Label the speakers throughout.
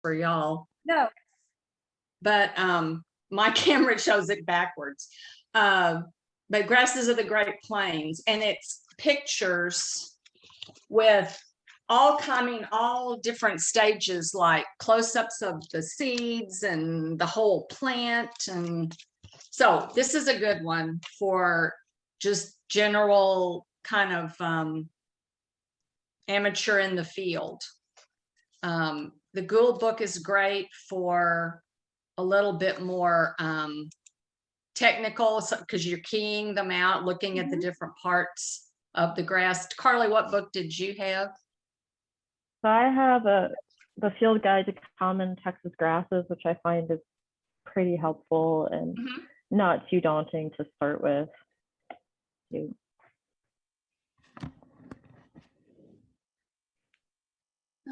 Speaker 1: for y'all.
Speaker 2: No.
Speaker 1: But my camera shows it backwards. But Grasses of the Great Plains, and it's pictures with all different stages, like close-ups of the seeds and the whole plant. And so this is a good one for just general kind of amateur in the field. The Gould book is great for a little bit more technical, because you're keying them out, looking at the different parts of the grass. Carly, what book did you have?
Speaker 3: So I have the Field Guide to Common Texas Grasses, which I find is pretty helpful and not too daunting to start with.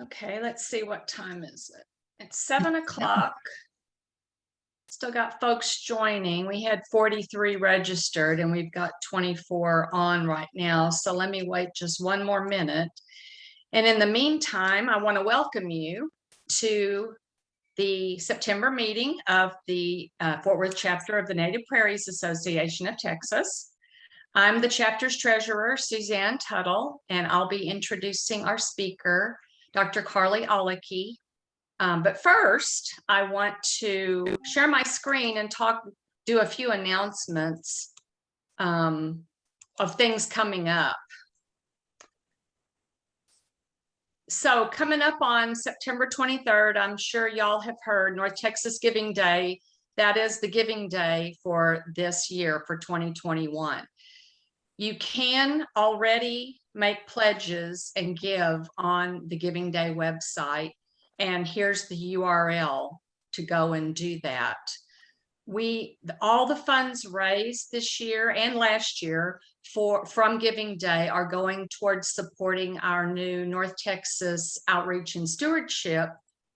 Speaker 1: Okay, let's see, what time is it? It's 7 o'clock. Still got folks joining. We had 43 registered and we've got 24 on right now. So let me wait just one more minute. And in the meantime, I want to welcome you to the September meeting of the Fort Worth chapter of the Native Prairies Association of Texas. I'm the chapter's treasurer, Suzanne Tuttle, and I'll be introducing our speaker, Dr. Carly Aulicky. But first, I want to share my screen and do a few announcements of things coming up. So coming up on September 23rd, I'm sure y'all have heard North Texas Giving Day. That is the giving day for this year, for 2021. You can already make pledges and give on the Giving Day website. And here's the URL to go and do that. All the funds raised this year and last year from Giving Day are going towards supporting our new North Texas Outreach and Stewardship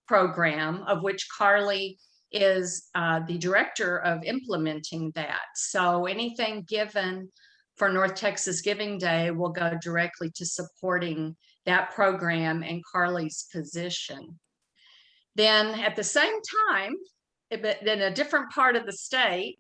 Speaker 1: program, of which Carly is the director of implementing that. So anything given for North Texas Giving Day will go directly to supporting that program and Carly's position. Then at the same time, but in a different part of the state,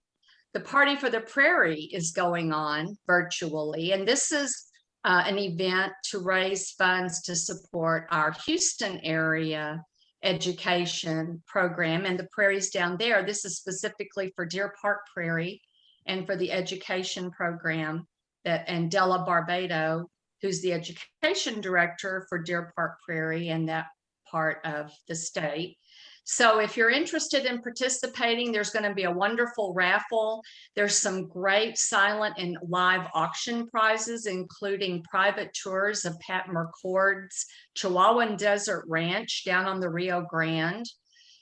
Speaker 1: the Party for the Prairie is going on virtually. And this is an event to raise funds to support our Houston area education program and the prairies down there. This is specifically for Deer Park Prairie and for the education program and Della Barbado, who's the education director for Deer Park Prairie and that part of the state. So if you're interested in participating, there's going to be a wonderful raffle. There's some great silent and live auction prizes, including private tours of Pat McCord's Chihuahuan Desert Ranch down on the Rio Grande.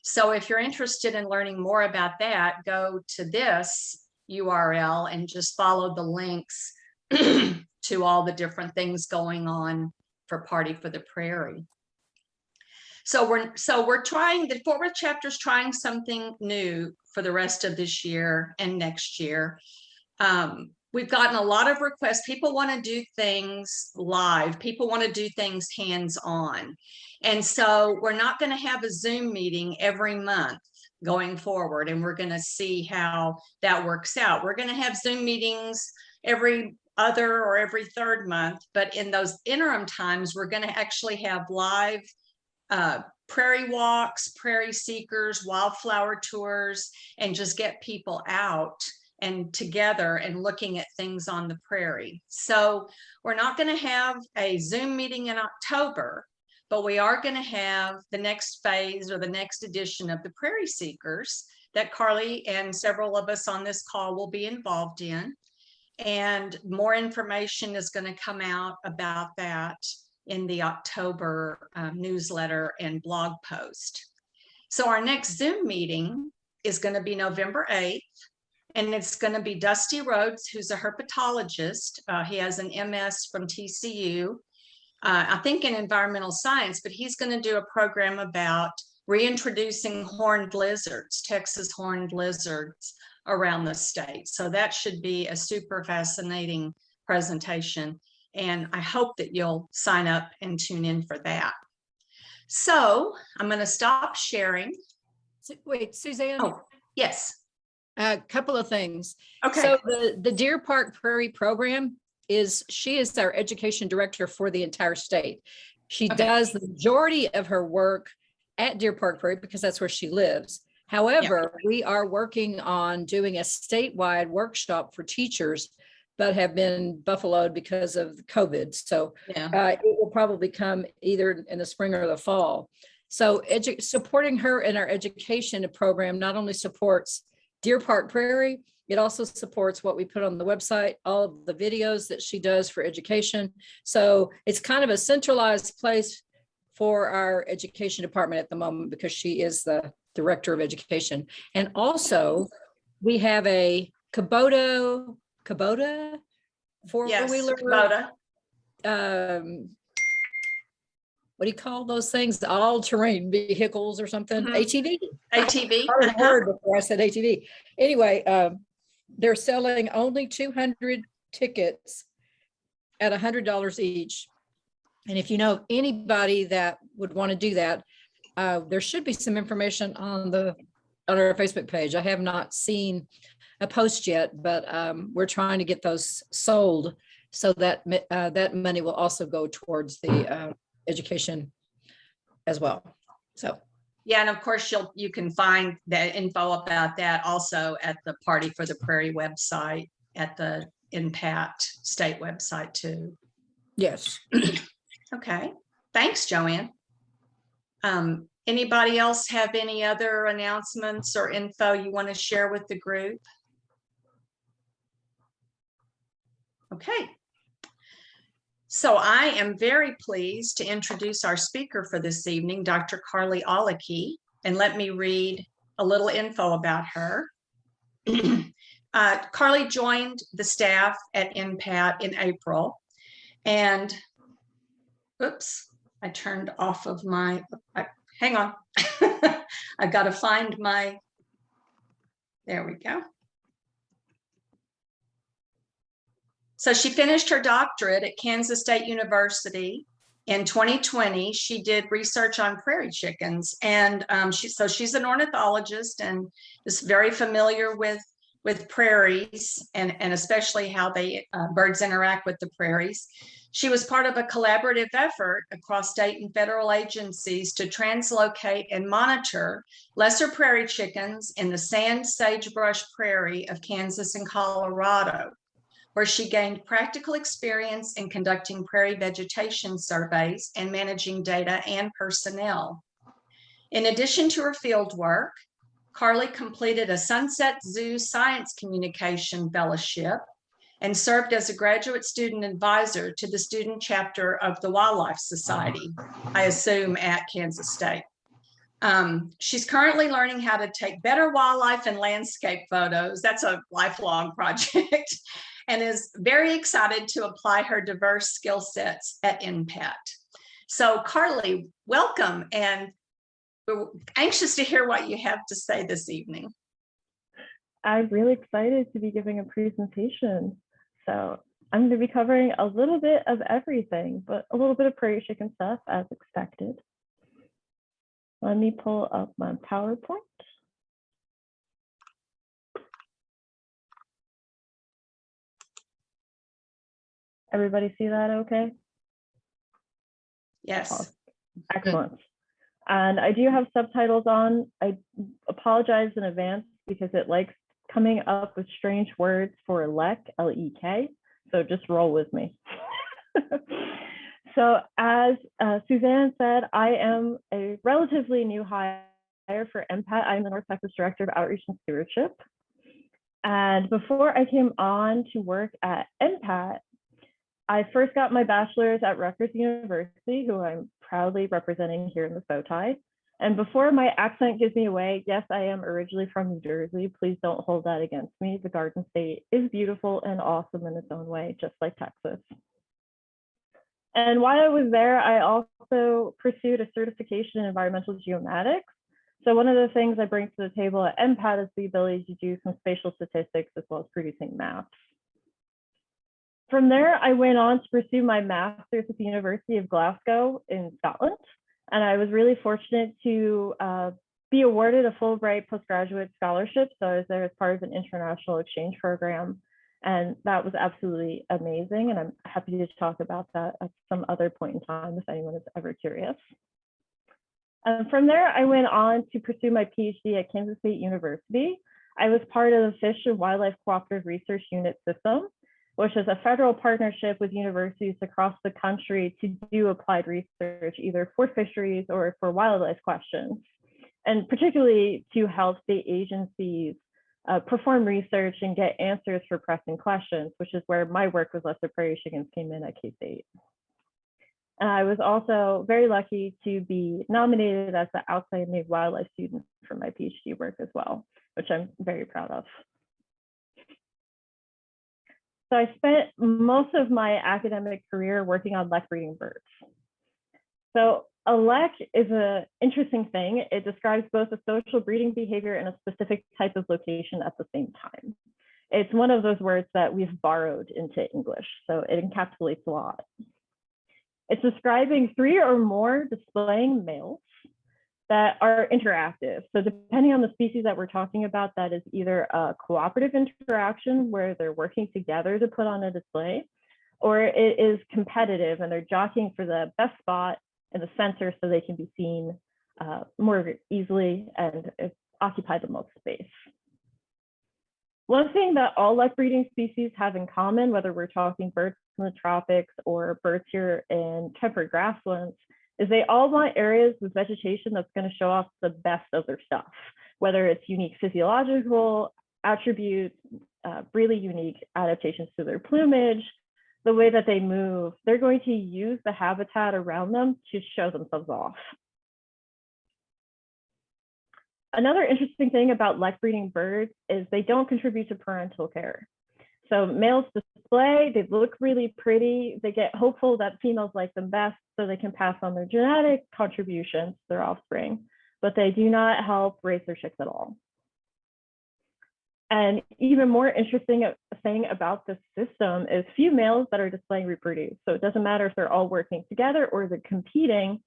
Speaker 1: So if you're interested in learning more about that, go to this URL and just follow the links to all the different things going on for Party for the Prairie. So we're trying, the Fort Worth chapter is trying something new for the rest of this year and next year. We've gotten a lot of requests. People want to do things live. People want to do things hands-on. And so we're not going to have a Zoom meeting every month going forward, and we're going to see how that works out. We're going to have Zoom meetings every other or every third month, but in those interim times, we're going to actually have live prairie walks, prairie seekers, wildflower tours, and just get people out and together and looking at things on the prairie. So we're not going to have a Zoom meeting in October, but we are going to have the next phase or the next edition of the Prairie Seekers that Carly and several of us on this call will be involved in. And more information is going to come out about that in the October newsletter and blog post. So our next Zoom meeting is going to be November 8th, and it's going to be Dusty Rhodes, who's a herpetologist. He has an MS from TCU, I think in environmental science, but he's going to do a program about reintroducing horned lizards, Texas horned lizards around the state. So that should be a super fascinating presentation. And I hope that you'll sign up and tune in for that. So I'm going to stop sharing.
Speaker 2: Wait, Suzanne,
Speaker 1: Oh, yes.
Speaker 2: a couple of things.
Speaker 1: Okay.
Speaker 2: So the Deer Park Prairie program she is our education director for the entire state. She does the majority of her work at Deer Park Prairie because that's where she lives. However, we are working on doing a statewide workshop for teachers, but have been buffaloed because of COVID. So it will probably come either in the spring or the fall. So supporting her in our education program not only supports Deer Park Prairie, it also supports what we put on the website, all of the videos that she does for education. So it's kind of a centralized place for our education department at the moment because she is the director of education. And also we have a Kubota four-wheeler.
Speaker 1: Kubota.
Speaker 2: What do you call those things? All-terrain vehicles or something? ATV?
Speaker 1: ATV.
Speaker 2: I heard before I said ATV. Anyway, they're selling only 200 tickets at $100 each. And if you know anybody that would want to do that, there should be some information on our Facebook page. I have not seen a post yet, but we're trying to get those sold so that that money will also go towards the education as well. So
Speaker 1: yeah, and of course you can find the info about that also at the Party for the Prairie website, at the NPAT state website too.
Speaker 2: Yes.
Speaker 1: Okay, thanks, Joanne. Anybody else have any other announcements or info you want to share with the group? Okay. So I am very pleased to introduce our speaker for this evening, Dr. Carly Aulicky, and let me read a little info about her. Carly joined the staff at NPAT in April, and oops, I turned off of my, hang on. I got to find there we go. So she finished her doctorate at Kansas State University in 2020. She did research on prairie chickens, and she's an ornithologist and is very familiar with prairies and especially how birds interact with the prairies. She was part of a collaborative effort across state and federal agencies to translocate and monitor lesser prairie chickens in the sand sagebrush prairie of Kansas and Colorado, where she gained practical experience in conducting prairie vegetation surveys and managing data and personnel. In addition to her field work, Carly completed a Sunset Zoo Science Communication Fellowship and served as a graduate student advisor to the student chapter of the Wildlife Society, I assume at Kansas State. She's currently learning how to take better wildlife and landscape photos. That's a lifelong project. And is very excited to apply her diverse skill sets at NPAT. So Carly, welcome, and we're anxious to hear what you have to say this evening.
Speaker 3: I'm really excited to be giving a presentation. So I'm going to be covering a little bit of everything, but a little bit of prairie chicken stuff as expected. Let me pull up my PowerPoint. Everybody see that okay?
Speaker 1: Yes.
Speaker 3: Awesome. Excellent. And I do have subtitles on. I apologize in advance because it likes coming up with strange words for LEK, L-E-K. So just roll with me. So as Suzanne said, I am a relatively new hire for NPAT. I'm the North Texas Director of Outreach and Stewardship. And before I came on to work at NPAT, I first got my bachelor's at Rutgers University, who I'm proudly representing here in the photo tie. And before my accent gives me away, yes, I am originally from New Jersey. Please don't hold that against me. The Garden State is beautiful and awesome in its own way, just like Texas. And while I was there, I also pursued a certification in environmental geomatics. So one of the things I bring to the table at NPAT is the ability to do some spatial statistics as well as producing maps. From there, I went on to pursue my master's at the University of Glasgow in Scotland. And I was really fortunate to be awarded a Fulbright postgraduate scholarship. So I was there as part of an international exchange program. And that was absolutely amazing. And I'm happy to talk about that at some other point in time if anyone is ever curious. From there, I went on to pursue my PhD at Kansas State University. I was part of the Fish and Wildlife Cooperative Research Unit system, which is a federal partnership with universities across the country to do applied research, either for fisheries or for wildlife questions, and particularly to help state agencies perform research and get answers for pressing questions, which is where my work with lesser prairie chickens came in at K-State. And I was also very lucky to be nominated as the Outstanding Wildlife Student for my PhD work as well, which I'm very proud of. So I spent most of my academic career working on lek breeding birds. So a lek is an interesting thing. It describes both a social breeding behavior and a specific type of location at the same time. It's one of those words that we've borrowed into English, so it encapsulates a lot. It's describing 3 or more displaying males that are interactive. So depending on the species that we're talking about, that is either a cooperative interaction where they're working together to put on a display, or it is competitive and they're jockeying for the best spot in the center so they can be seen more easily and occupy the most space. One thing that all lek breeding species have in common, whether we're talking birds in the tropics or birds here in temperate grasslands, is they all want areas with vegetation that's going to show off the best of their stuff, whether it's unique physiological attributes, really unique adaptations to their plumage, the way that they move. They're going to use the habitat around them to show themselves off. Another interesting thing about lek breeding birds is they don't contribute to parental care. So males display, they look really pretty, they get hopeful that females like them best so they can pass on their genetic contributions to their offspring, but they do not help raise their chicks at all. And even more interesting thing about this system is few males that are displaying reproduce. So it doesn't matter if they're all working together or they're competing.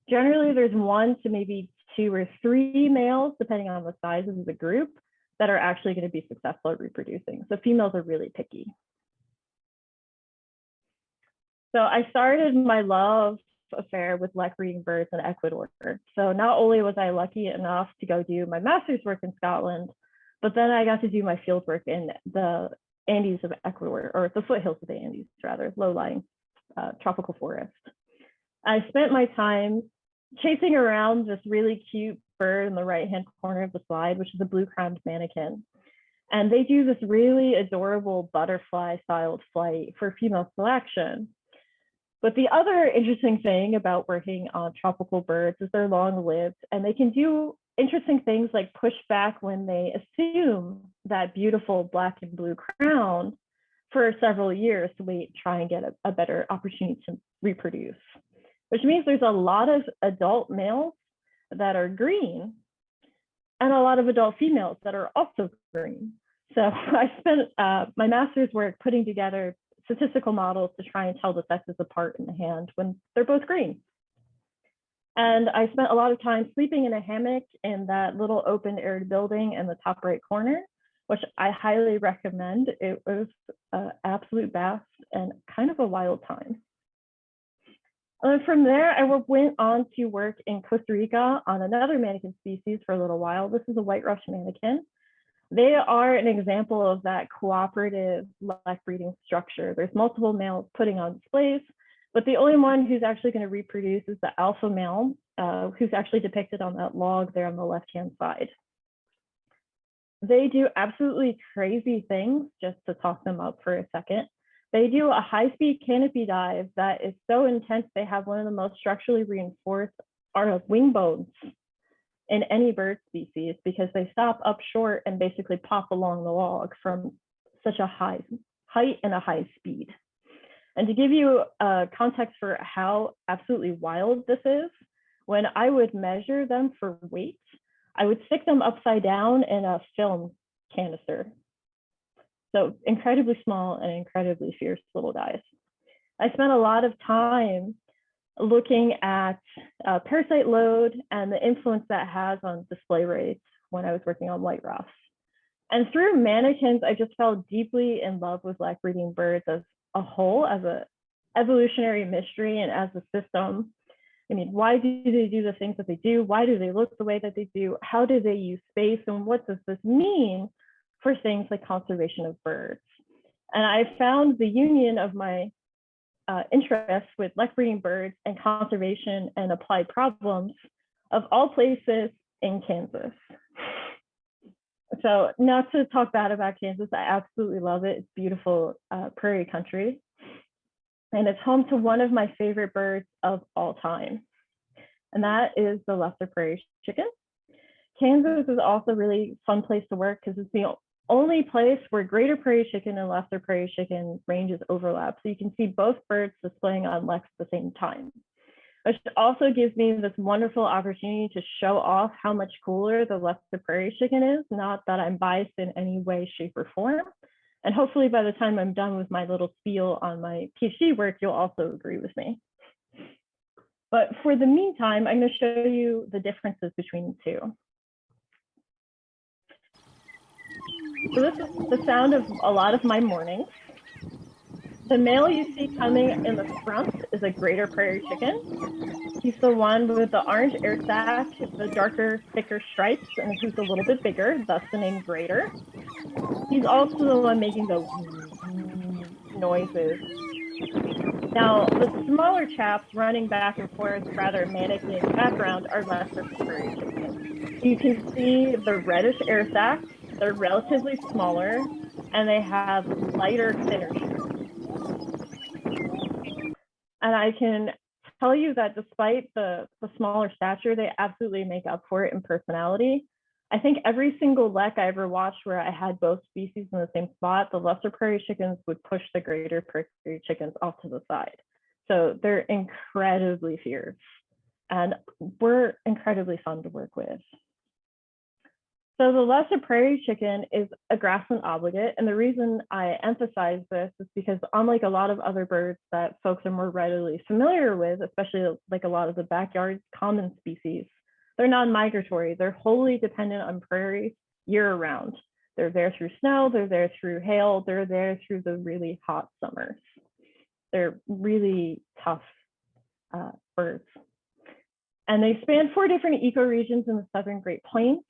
Speaker 3: Generally, there's 1 to maybe 2 or 3 males, depending on the size of the group, that are actually going to be successful at reproducing. So females are really picky. So I started my love affair with lek breeding birds in Ecuador. So not only was I lucky enough to go do my master's work in Scotland, but then I got to do my field work in the Andes of Ecuador, or the foothills of the Andes, rather, low-lying tropical forest. I spent my time chasing around this really cute bird in the right-hand corner of the slide, which is a blue-crowned manakin. And they do this really adorable butterfly-styled flight for female selection. But the other interesting thing about working on tropical birds is they're long-lived, and they can do interesting things like push back when they assume that beautiful black and blue crown for several years to wait, try and get a better opportunity to reproduce, which means there's a lot of adult males that are green and a lot of adult females that are also green. So I spent my master's work putting together statistical models to try and tell the sexes apart in the hand when they're both green. And I spent a lot of time sleeping in a hammock in that little open aired building in the top right corner, which I highly recommend. It was an absolute bath and kind of a wild time. And from there, I went on to work in Costa Rica on another manakin species for a little while. This is a white rush manakin. They are an example of that cooperative lek breeding structure. There's multiple males putting on displays, but the only one who's actually going to reproduce is the alpha male, who's actually depicted on that log there on the left-hand side. They do absolutely crazy things, just to talk them up for a second. They do a high-speed canopy dive that is so intense, they have one of the most structurally reinforced wing bones in any bird species, because they stop up short and basically pop along the log from such a high height and a high speed. And to give you a context for how absolutely wild this is, when I would measure them for weight, I would stick them upside down in a film canister. So incredibly small and incredibly fierce little guys. I spent a lot of time looking at parasite load and the influence that has on display rates when I was working on white ruffs. And through mannequins, I just fell deeply in love with black-breeding birds as a whole, as an evolutionary mystery and as a system. I mean, why do they do the things that they do? Why do they look the way that they do? How do they use space? And what does this mean for things like conservation of birds? And I found the union of my interest with black-breeding birds and conservation and applied problems of all places in Kansas. So not to talk bad about Kansas, I absolutely love it. It's beautiful prairie country. And it's home to one of my favorite birds of all time. And that is the lesser prairie chicken. Kansas is also a really fun place to work because it's the only place where greater prairie chicken and lesser prairie chicken ranges overlap. So you can see both birds displaying on leks at the same time, which also gives me this wonderful opportunity to show off how much cooler the lesser prairie chicken is, not that I'm biased in any way, shape, or form. And hopefully by the time I'm done with my little spiel on my PhD work, you'll also agree with me. But for the meantime, I'm going to show you the differences between the two. So this is the sound of a lot of my mornings. The male you see coming in the front is a greater prairie chicken. He's the one with the orange air sac, the darker, thicker stripes, and he's a little bit bigger, thus the name greater. He's also the one making the noises. Now, the smaller chaps running back and forth, rather manic in the background, are lesser prairie chickens. You can see the reddish air sacs. They're relatively smaller, and they have lighter, thinner stripes. And I can tell you that despite the smaller stature, they absolutely make up for it in personality. I think every single lek I ever watched where I had both species in the same spot, the lesser prairie chickens would push the greater prairie chickens off to the side. So they're incredibly fierce and we're incredibly fun to work with. So the lesser prairie chicken is a grassland obligate. And the reason I emphasize this is because unlike a lot of other birds that folks are more readily familiar with, especially like a lot of the backyard common species, they're non-migratory. They're wholly dependent on prairies year round. They're there through snow, they're there through hail, they're there through the really hot summers. They're really tough birds. And they span 4 different ecoregions in the Southern Great Plains.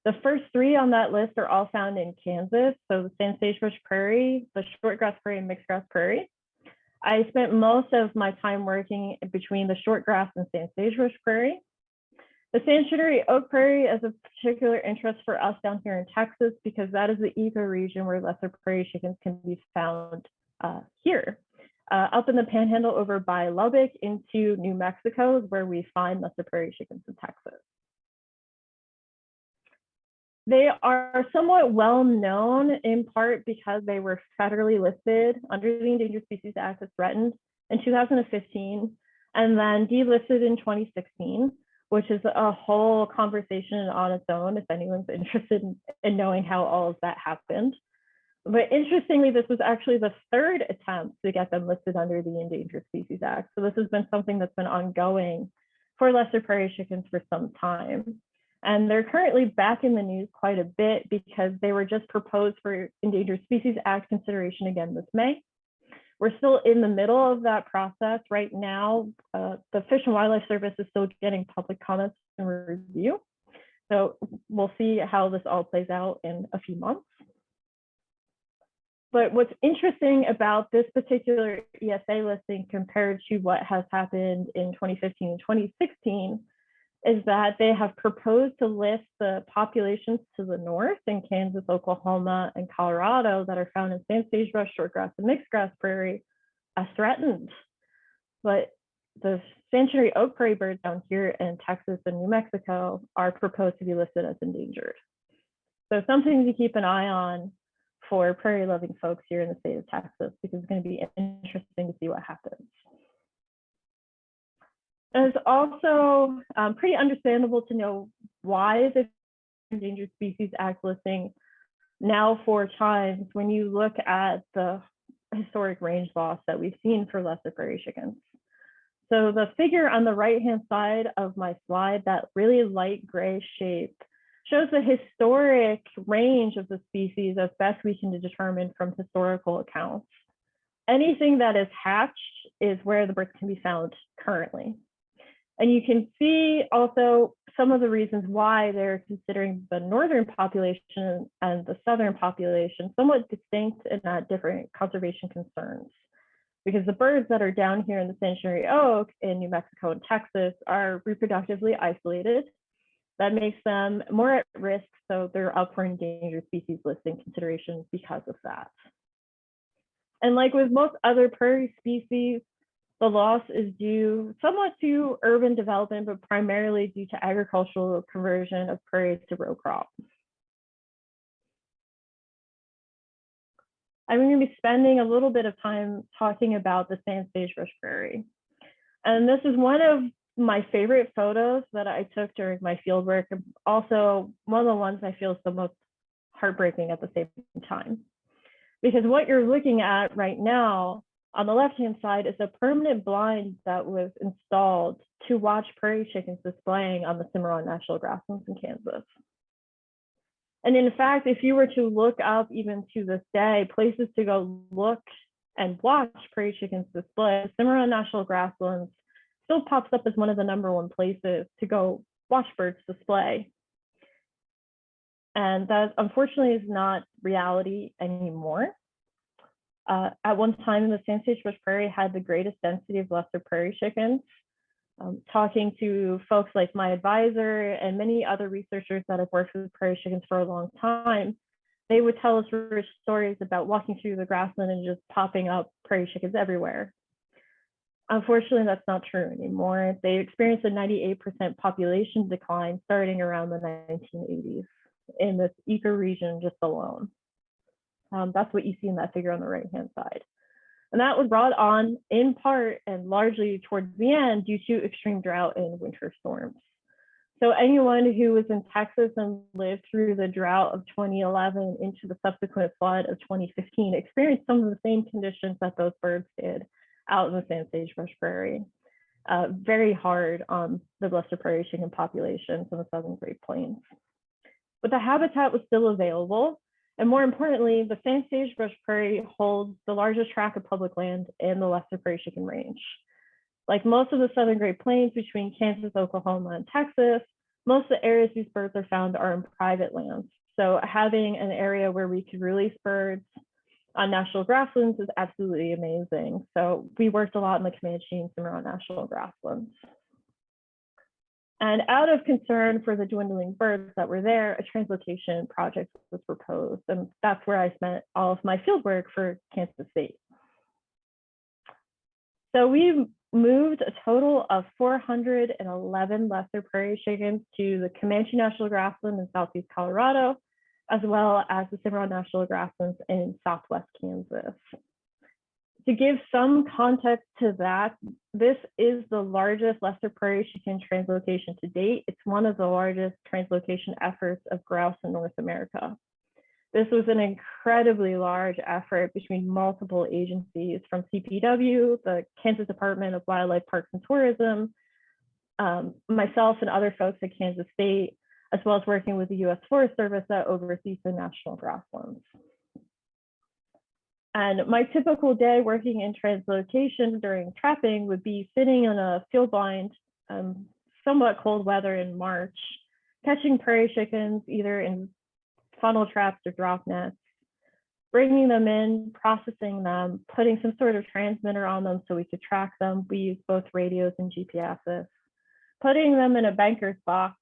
Speaker 3: The first 3 on that list are all found in Kansas. So the sand sagebrush prairie, the shortgrass prairie, and mixed grass prairie. I spent most of my time working between the shortgrass and sand sagebrush prairie. The sand shootery oak prairie is of particular interest for us down here in Texas because that is the ecoregion where lesser prairie chickens can be found here. Up in the panhandle over by Lubbock into New Mexico is where we find lesser prairie chickens in Texas. They are somewhat well known in part because they were federally listed under the Endangered Species Act as threatened in 2015 and then delisted in 2016, which is a whole conversation on its own if anyone's interested in knowing how all of that happened. But interestingly, this was actually the 3rd attempt to get them listed under the Endangered Species Act. So this has been something that's been ongoing for lesser prairie chickens for some time. And they're currently back in the news quite a bit because they were just proposed for Endangered Species Act consideration again this May. We're still in the middle of that process right now. The Fish and Wildlife Service is still getting public comments and review. So we'll see how this all plays out in a few months. But what's interesting about this particular ESA listing compared to what has happened in 2015 and 2016 is that they have proposed to list the populations to the north in Kansas, Oklahoma, and Colorado that are found in sand sagebrush, shortgrass, and mixed grass prairie as threatened. But the sanctuary oak prairie birds down here in Texas and New Mexico are proposed to be listed as endangered. So something to keep an eye on for prairie loving folks here in the state of Texas, because it's going to be interesting to see what happens. It's also pretty understandable to know why the Endangered Species Act listing now 4 times when you look at the historic range loss that we've seen for lesser prairie chickens. So the figure on the right-hand side of my slide, that really light gray shape, shows the historic range of the species as best we can determine from historical accounts. Anything that is hatched is where the birds can be found currently. And you can see also some of the reasons why they're considering the northern population and the southern population somewhat distinct and at different conservation concerns. Because the birds that are down here in the sanctuary oak in New Mexico and Texas are reproductively isolated. That makes them more at risk, so they're up for endangered species listing considerations because of that. And like with most other prairie species, the loss is due somewhat to urban development, but primarily due to agricultural conversion of prairies to row crop. I'm going to be spending a little bit of time talking about the sand sagebrush prairie. And this is one of my favorite photos that I took during my field work, and also one of the ones I feel is the most heartbreaking at the same time. Because what you're looking at right now on the left-hand side is a permanent blind that was installed to watch prairie chickens displaying on the Cimarron National Grasslands in Kansas. And in fact, if you were to look up even to this day, places to go look and watch prairie chickens display, Cimarron National Grasslands still pops up as one of the #1 places to go watch birds display. And that unfortunately is not reality anymore. At one time, the sand sagebrush prairie had the greatest density of lesser prairie chickens. Talking to folks like my advisor and many other researchers that have worked with prairie chickens for a long time, they would tell us rich stories about walking through the grassland and just popping up prairie chickens everywhere. Unfortunately, that's not true anymore. They experienced a 98% population decline starting around the 1980s in this ecoregion just alone. That's what you see in that figure on the right-hand side. And that was brought on in part and largely towards the end due to extreme drought and winter storms. So anyone who was in Texas and lived through the drought of 2011 into the subsequent flood of 2015 experienced some of the same conditions that those birds did out in the sand sagebrush prairie. Very hard on the lesser prairie chicken populations in the southern Great Plains. But the habitat was still available. And more importantly, the sand sagebrush prairie holds the largest tract of public land in the lesser prairie chicken range. Like most of the southern Great Plains between Kansas, Oklahoma, and Texas, most of the areas these birds are found are in private lands. So having an area where we could release birds on national grasslands is absolutely amazing. So we worked a lot in the Comanche and Cimarron National Grasslands. And out of concern for the dwindling birds that were there, a translocation project was proposed. And that's where I spent all of my field work for Kansas State. So we moved a total of 411 lesser prairie chickens to the Comanche National Grassland in southeast Colorado, as well as the Cimarron National Grasslands in southwest Kansas. To give some context to that, this is the largest lesser prairie chicken translocation to date. It's one of the largest translocation efforts of grouse in North America. This was an incredibly large effort between multiple agencies from CPW, the Kansas Department of Wildlife, Parks and Tourism, myself and other folks at Kansas State, as well as working with the U.S. Forest Service that oversees the national grasslands. And my typical day working in translocation during trapping would be sitting in a field blind, somewhat cold weather in March, catching prairie chickens either in funnel traps or drop nets, bringing them in, processing them, putting some sort of transmitter on them so we could track them. We use both radios and GPSs, putting them in a banker's box,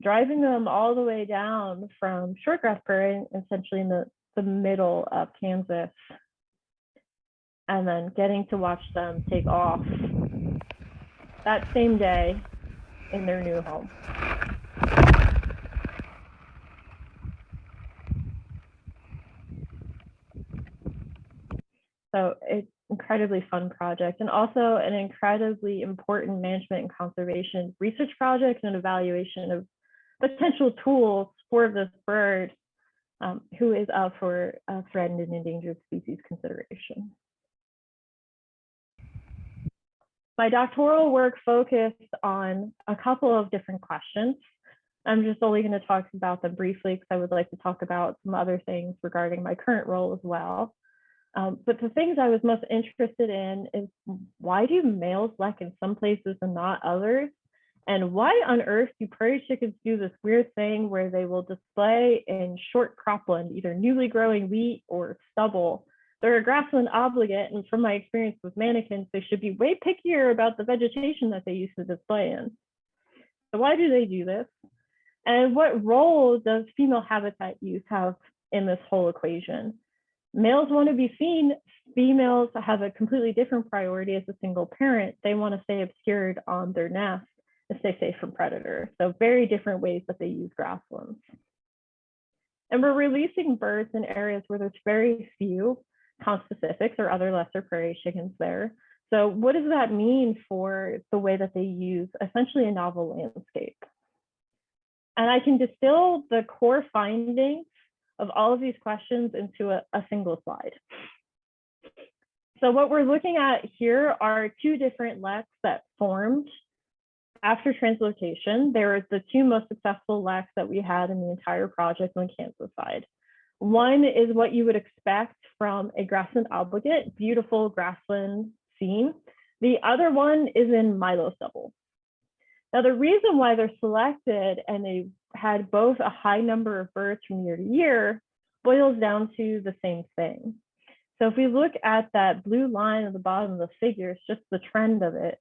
Speaker 3: driving them all the way down from shortgrass prairie, essentially in the middle of Kansas, and then getting to watch them take off that same day in their new home. So it's an incredibly fun project and also an incredibly important management and conservation research project and evaluation of potential tools for this bird who is up for threatened and endangered species consideration. My doctoral work focused on a couple of different questions. I'm just only going to talk about them briefly because I would like to talk about some other things regarding my current role as well. But the things I was most interested in is, why do males lek in some places and not others? And why on earth do prairie chickens do this weird thing where they will display in short cropland, either newly growing wheat or stubble? They're a grassland obligate, and from my experience with mannequins, they should be way pickier about the vegetation that they used to display in. So why do they do this? And what role does female habitat use have in this whole equation? Males want to be seen. Females have a completely different priority as a single parent. They want to stay obscured on their nest and stay safe from predators. So very different ways that they use grasslands. And we're releasing birds in areas where there's very few conspecifics or other lesser prairie chickens there. So what does that mean for the way that they use essentially a novel landscape? And I can distill the core findings of all of these questions into a single slide. So what we're looking at here are two different leks that formed after translocation. They were the two most successful leks that we had in the entire project on the Kansas side. One is what you would expect from a grassland obligate, beautiful grassland scene. The other one is in milo stubble. Now, the reason why they're selected and they had both a high number of birds from year to year boils down to the same thing. So if we look at that blue line at the bottom of the figure, it's just the trend of it.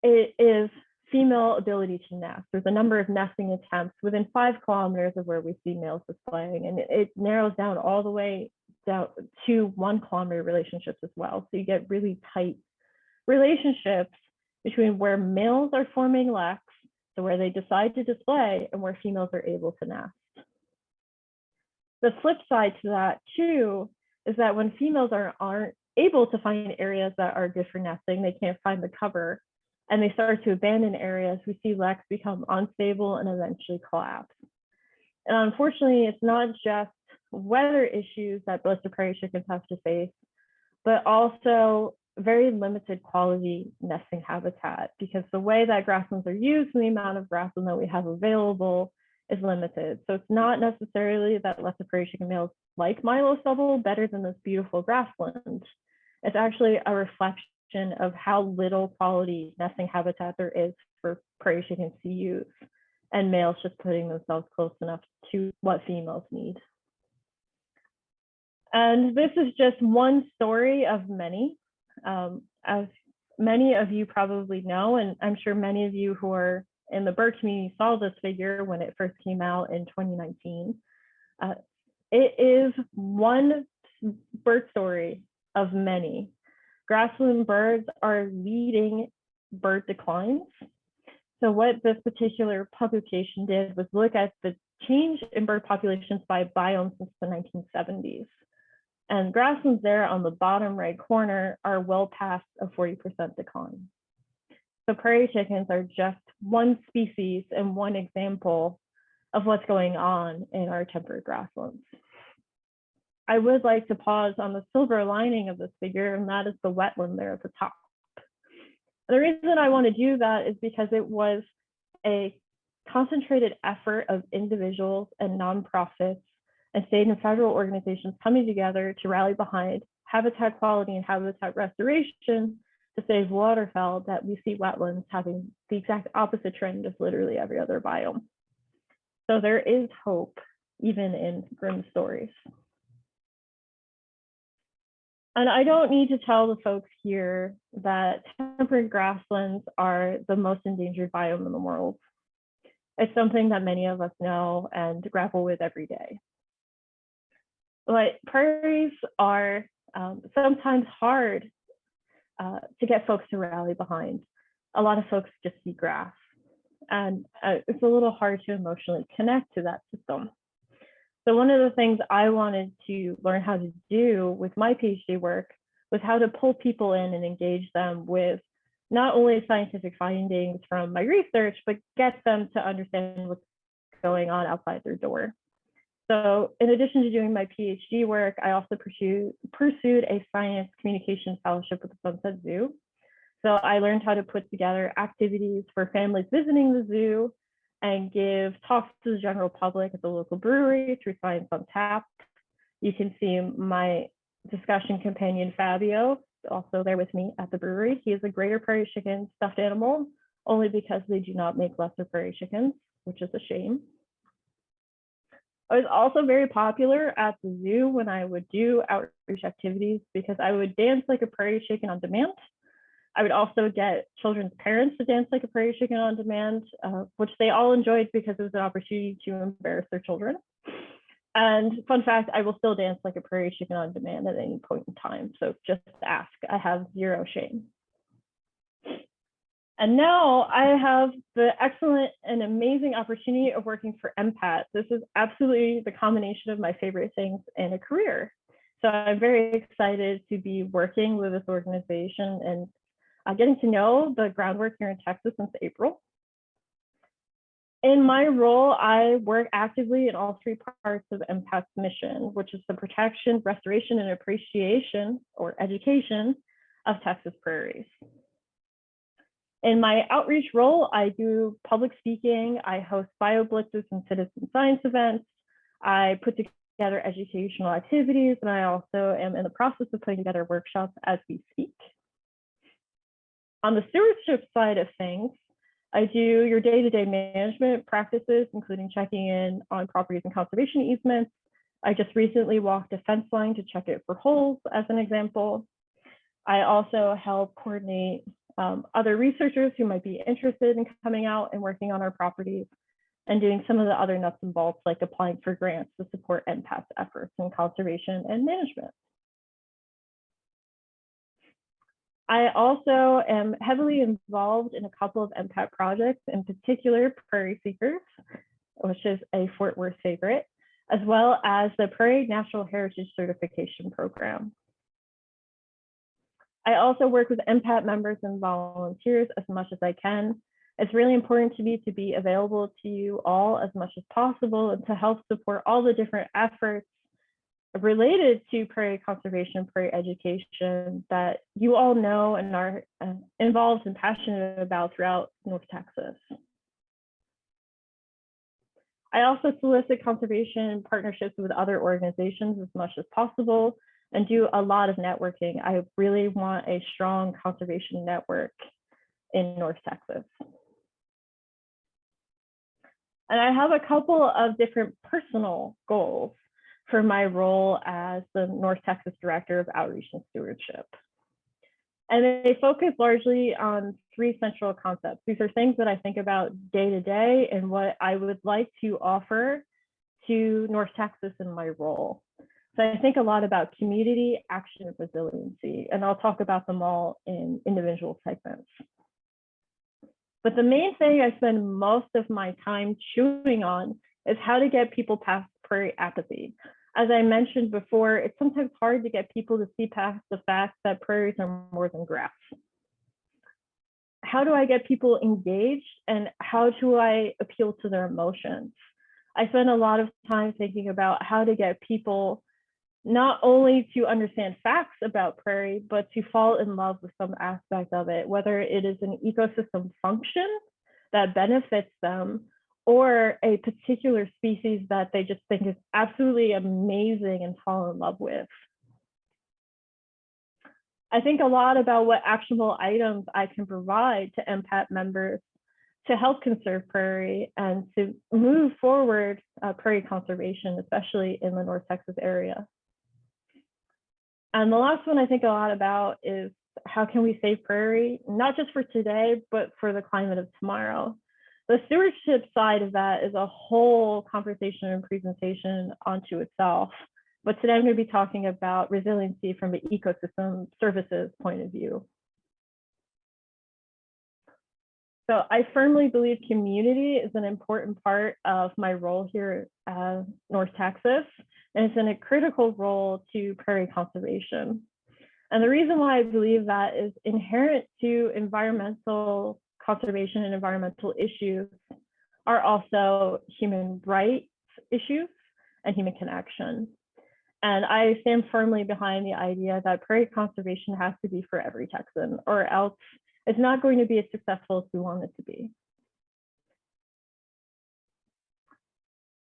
Speaker 3: It is female ability to nest. There's a number of nesting attempts within 5 kilometers of where we see males displaying, and it narrows down all the way down to 1 kilometer relationships as well. So you get really tight relationships between where males are forming leks, so where they decide to display, and where females are able to nest. The flip side to that too is that when females aren't able to find areas that are good for nesting, they can't find the cover, and they start to abandon areas, we see leks become unstable and eventually collapse. And unfortunately, it's not just weather issues that blessed prairie chickens have to face, but also very limited quality nesting habitat, because the way that grasslands are used and the amount of grassland that we have available is limited. So it's not necessarily that lesser prairie chicken males like milo stubble better than this beautiful grassland. It's actually a reflection of how little quality nesting habitat there is for prairie chickens to use, and males just putting themselves close enough to what females need. And this is just one story of many. As many of you probably know, and I'm sure many of you who are in the bird community saw this figure when it first came out in 2019. It is one bird story of many. Grassland birds are leading bird declines. So what this particular publication did was look at the change in bird populations by biome since the 1970s. And grasslands there on the bottom right corner are well past a 40% decline. So prairie chickens are just one species and one example of what's going on in our temperate grasslands. I would like to pause on the silver lining of this figure, and that is the wetland there at the top. The reason I want to do that is because it was a concentrated effort of individuals and nonprofits and state and federal organizations coming together to rally behind habitat quality and habitat restoration to save waterfowl, that we see wetlands having the exact opposite trend of literally every other biome. So there is hope, even in grim stories. And I don't need to tell the folks here that temperate grasslands are the most endangered biome in the world. It's something that many of us know and grapple with every day. But prairies are sometimes hard to get folks to rally behind. A lot of folks just see grass, and it's a little hard to emotionally connect to that system. So one of the things I wanted to learn how to do with my PhD work was how to pull people in and engage them with not only scientific findings from my research, but get them to understand what's going on outside their door. So in addition to doing my PhD work, I also pursued a science communication fellowship with the Sunset Zoo. So I learned how to put together activities for families visiting the zoo and give talks to the general public at the local brewery through Science on Tap. You can see my discussion companion, Fabio, also there with me at the brewery. He is a greater prairie chicken stuffed animal, only because they do not make lesser prairie chickens, which is a shame. I was also very popular at the zoo when I would do outreach activities because I would dance like a prairie chicken on demand. I would also get children's parents to dance like a prairie chicken on demand, which they all enjoyed because it was an opportunity to embarrass their children. And fun fact, I will still dance like a prairie chicken on demand at any point in time. So just ask, I have zero shame. And now I have the excellent and amazing opportunity of working for NPAT. This is absolutely the combination of my favorite things in a career. So I'm very excited to be working with this organization and getting to know the groundwork here in Texas since April. In my role, I work actively in all three parts of NPAT's mission, which is the protection, restoration, and appreciation, or education, of Texas prairies. In my outreach role, I do public speaking, I host bio blitzes and citizen science events, I put together educational activities, and I also am in the process of putting together workshops as we speak. On the stewardship side of things, I do your day-to-day management practices, including checking in on properties and conservation easements. I just recently walked a fence line to check it for holes, as an example. I also help coordinate other researchers who might be interested in coming out and working on our properties and doing some of the other nuts and bolts, like applying for grants to support NPAT's efforts in conservation and management. I also am heavily involved in a couple of NPAT projects, in particular Prairie Seekers, which is a Fort Worth favorite, as well as the Prairie Natural Heritage Certification Program. I also work with NPAT members and volunteers as much as I can. It's really important to me to be available to you all as much as possible and to help support all the different efforts related to prairie conservation, prairie education that you all know and are involved and passionate about throughout North Texas. I also solicit conservation partnerships with other organizations as much as possible and do a lot of networking. I really want a strong conservation network in North Texas. And I have a couple of different personal goals for my role as the North Texas Director of Outreach and Stewardship. And they focus largely on three central concepts. These are things that I think about day to day and what I would like to offer to North Texas in my role. So I think a lot about community, action, and resiliency, and I'll talk about them all in individual segments. But the main thing I spend most of my time chewing on is how to get people past prairie apathy. As I mentioned before, it's sometimes hard to get people to see past the fact that prairies are more than grass. How do I get people engaged, and how do I appeal to their emotions? I spend a lot of time thinking about how to get people not only to understand facts about prairie, but to fall in love with some aspect of it, whether it is an ecosystem function that benefits them or a particular species that they just think is absolutely amazing and fall in love with. I think a lot about what actionable items I can provide to NPAT members to help conserve prairie and to move forward prairie conservation, especially in the North Texas area. And the last one I think a lot about is how can we save prairie, not just for today, but for the climate of tomorrow. The stewardship side of that is a whole conversation and presentation onto itself. But today I'm going to be talking about resiliency from the ecosystem services point of view. So I firmly believe community is an important part of my role here at North Texas, and it's in a critical role to prairie conservation. And the reason why I believe that is inherent to environmental conservation and environmental issues are also human rights issues and human connection. And I stand firmly behind the idea that prairie conservation has to be for every Texan, or else It's not going to be as successful as we want it to be.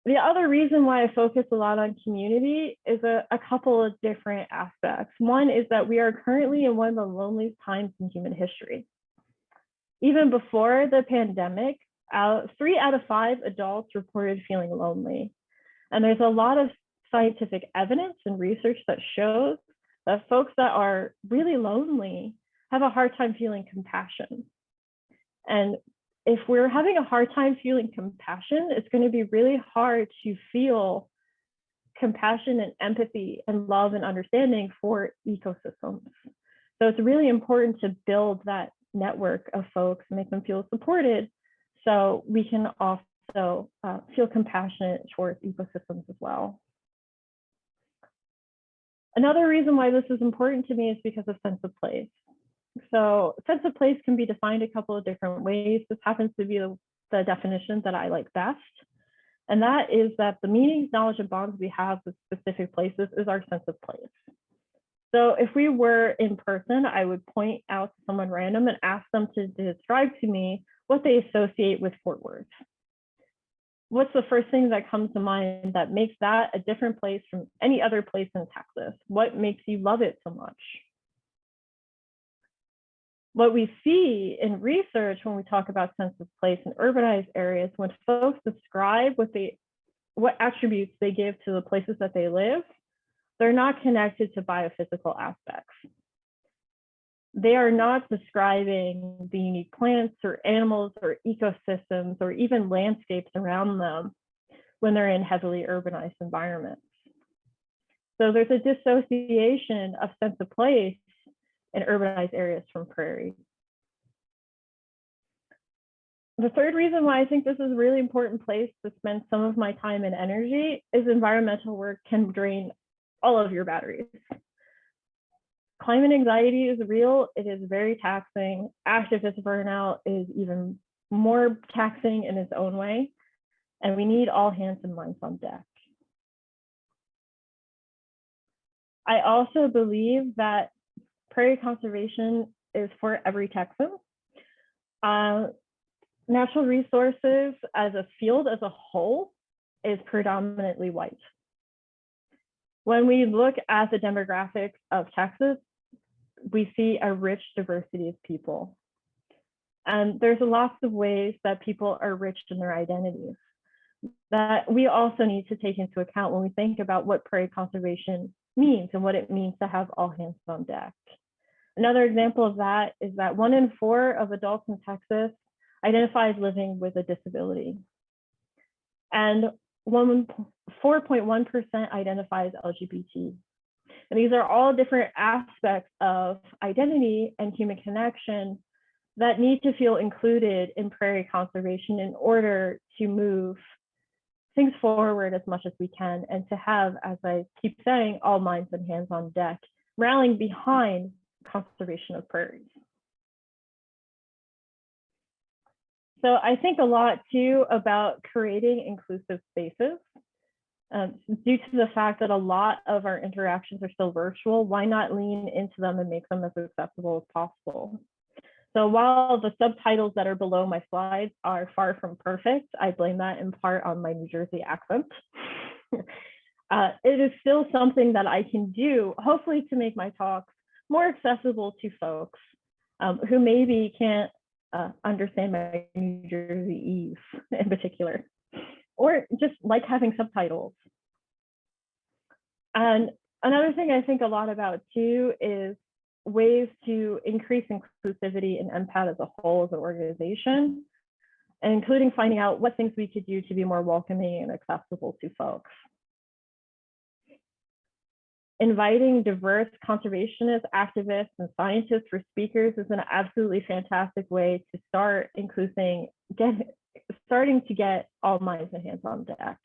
Speaker 3: The other reason why I focus a lot on community is a couple of different aspects. One is that we are currently in one of the loneliest times in human history. Even before the pandemic, 3 out of 5 adults reported feeling lonely. And there's a lot of scientific evidence and research that shows that folks that are really lonely have a hard time feeling compassion. And if we're having a hard time feeling compassion, it's going to be really hard to feel compassion and empathy and love and understanding for ecosystems. So it's really important to build that network of folks, make them feel supported, so we can also feel compassionate towards ecosystems as well. Another reason why this is important to me is because of sense of place. So sense of place can be defined a couple of different ways. This happens to be the definition that I like best. And that is that the meanings, knowledge, and bonds we have with specific places is our sense of place. So if we were in person, I would point out to someone random and ask them to describe to me what they associate with Fort Worth. What's the first thing that comes to mind that makes that a different place from any other place in Texas? What makes you love it so much? What we see in research when we talk about sense of place in urbanized areas, when folks describe what attributes they give to the places that they live, they're not connected to biophysical aspects. They are not describing the unique plants or animals or ecosystems or even landscapes around them when they're in heavily urbanized environments. So there's a dissociation of sense of place in urbanized areas from prairie. The third reason why I think this is a really important place to spend some of my time and energy is environmental work can drain all of your batteries. Climate anxiety is real. It is very taxing. Activist burnout is even more taxing in its own way. And we need all hands and minds on deck. I also believe that prairie conservation is for every Texan. Natural resources as a field as a whole is predominantly white. When we look at the demographics of Texas, we see a rich diversity of people. And there's lots of ways that people are rich in their identities that we also need to take into account when we think about what prairie conservation means and what it means to have all hands on deck. Another example of that is that 1 in 4 of adults in Texas identifies living with a disability. And 4.1% identifies LGBT. And these are all different aspects of identity and human connection that need to feel included in prairie conservation in order to move things forward as much as we can and to have, as I keep saying, all minds and hands on deck, rallying behind conservation of prairies. So I think a lot too about creating inclusive spaces. Due to the fact that a lot of our interactions are still virtual, why not lean into them and make them as accessible as possible? So while the subtitles that are below my slides are far from perfect, I blame that in part on my New Jersey accent. It is still something that I can do, hopefully to make my talks more accessible to folks who maybe can't understand my New Jersey ease in particular, or just like having subtitles. And another thing I think a lot about too is ways to increase inclusivity in NPAT as a whole as an organization, and including finding out what things we could do to be more welcoming and accessible to folks. Inviting diverse conservationists, activists, and scientists for speakers is an absolutely fantastic way to start starting to get all minds and hands on deck.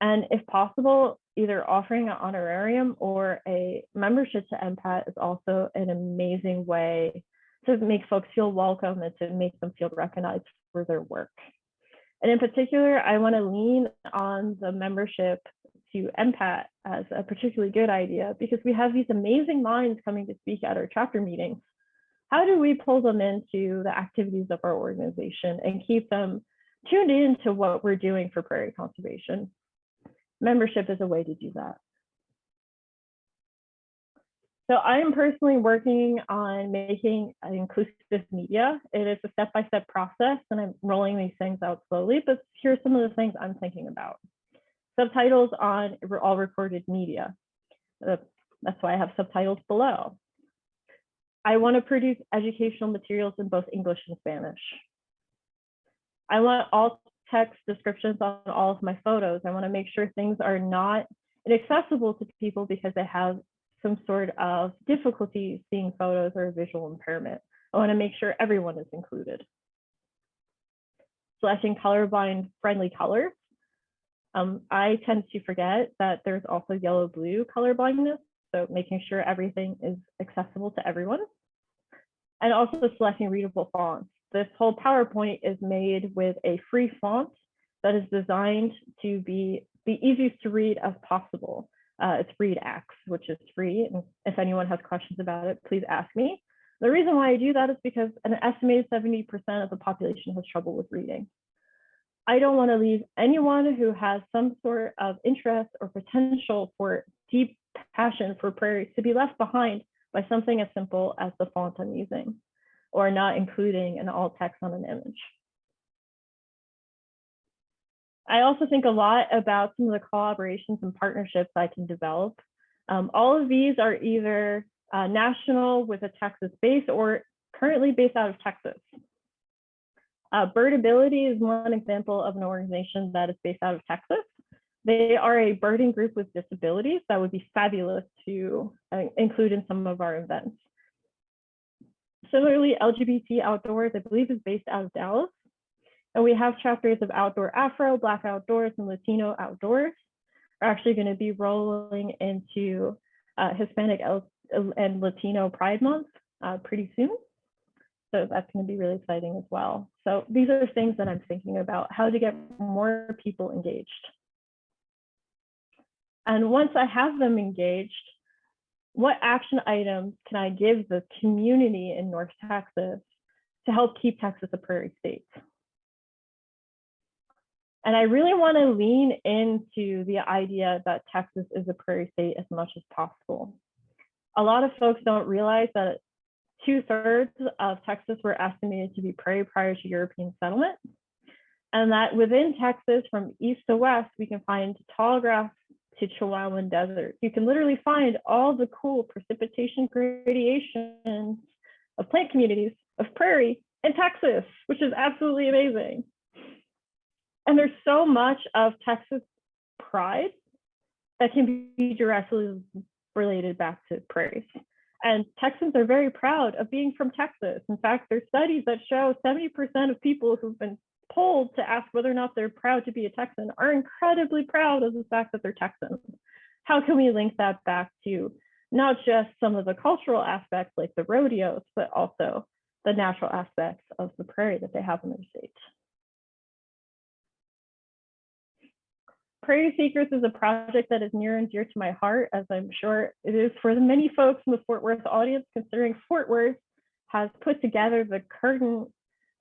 Speaker 3: And if possible, either offering an honorarium or a membership to NPAT is also an amazing way to make folks feel welcome and to make them feel recognized for their work. And in particular, I want to lean on the membership to NPAT as a particularly good idea because we have these amazing minds coming to speak at our chapter meetings. how do we pull them into the activities of our organization and keep them tuned into what we're doing for prairie conservation? Membership is a way to do that. So I am personally working on making an inclusive media. It is a step-by-step process, and I'm rolling these things out slowly, but here's some of the things I'm thinking about. Subtitles on all recorded media. That's why I have subtitles below. I want to produce educational materials in both English and Spanish. I want all text descriptions on all of my photos. I want to make sure things are not inaccessible to people because they have some sort of difficulty seeing photos or visual impairment. I want to make sure everyone is included. Selecting colorblind friendly colors. I tend to forget that there's also yellow-blue color blindness, so making sure everything is accessible to everyone. And also selecting readable fonts. This whole PowerPoint is made with a free font that is designed to be the easiest to read as possible. It's ReadX, which is free. And if anyone has questions about it, please ask me. The reason why I do that is because an estimated 70% of the population has trouble with reading. I don't want to leave anyone who has some sort of interest or potential for deep passion for prairies to be left behind by something as simple as the font I'm using, or not including an alt text on an image. I also think a lot about some of the collaborations and partnerships I can develop. All of these are either national with a Texas base or currently based out of Texas. Birdability is one example of an organization that is based out of Texas. They are a birding group with disabilities that would be fabulous to include in some of our events. Similarly, LGBT Outdoors, I believe, is based out of Dallas. And we have chapters of Outdoor Afro, Black Outdoors, and Latino Outdoors. Are actually going to be rolling into Hispanic and Latino Pride Month pretty soon. So that's going to be really exciting as well. So these are things that I'm thinking about, how to get more people engaged. And once I have them engaged, what action items can I give the community in North Texas to help keep Texas a prairie state? And I really want to lean into the idea that Texas is a prairie state as much as possible. A lot of folks don't realize that 2/3 of Texas were estimated to be prairie prior to European settlement. And that within Texas, from east to west, we can find tall grass to Chihuahuan desert. You can literally find all the cool precipitation gradations of plant communities of prairie in Texas, which is absolutely amazing. And there's so much of Texas pride that can be directly related back to prairies. And Texans are very proud of being from Texas. In fact, there's studies that show 70% of people who've been polled to ask whether or not they're proud to be a Texan are incredibly proud of the fact that they're Texans. How can we link that back to not just some of the cultural aspects like the rodeos, but also the natural aspects of the prairie that they have in their state? Prairie Seekers is a project that is near and dear to my heart, as I'm sure it is for the many folks in the Fort Worth audience, considering Fort Worth has put together the current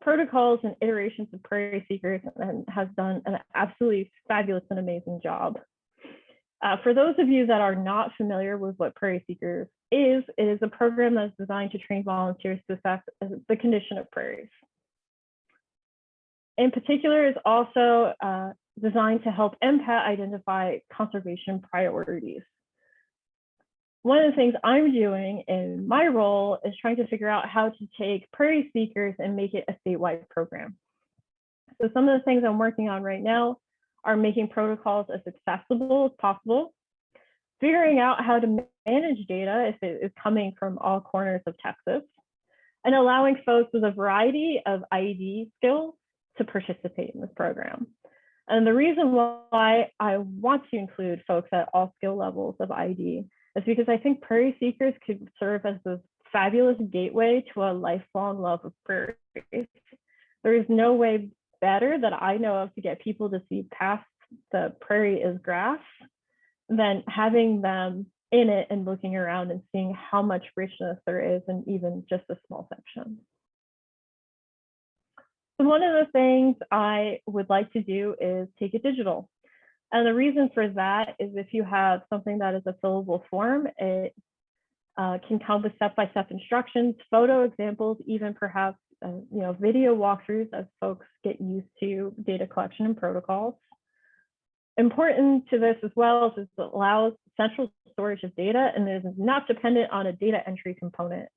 Speaker 3: protocols and iterations of Prairie Seekers and has done an absolutely fabulous and amazing job. For those of you that are not familiar with what Prairie Seekers is, it is a program that's designed to train volunteers to assess the condition of prairies. In particular, is also designed to help NPAT identify conservation priorities. One of the things I'm doing in my role is trying to figure out how to take Prairie Seekers and make it a statewide program. So some of the things I'm working on right now are making protocols as accessible as possible, figuring out how to manage data if it is coming from all corners of Texas, and allowing folks with a variety of IED skills to participate in this program. And the reason why I want to include folks at all skill levels of IED is because I think Prairie Seekers could serve as a fabulous gateway to a lifelong love of prairies. There is no way better that I know of to get people to see past the prairie is grass than having them in it and looking around and seeing how much richness there is in even just a small section. So one of the things I would like to do is take it digital. And the reason for that is if you have something that is a fillable form, it can come with step-by-step instructions, photo examples, even perhaps video walkthroughs as folks get used to data collection and protocols. Important to this as well is it allows central storage of data and is not dependent on a data entry component.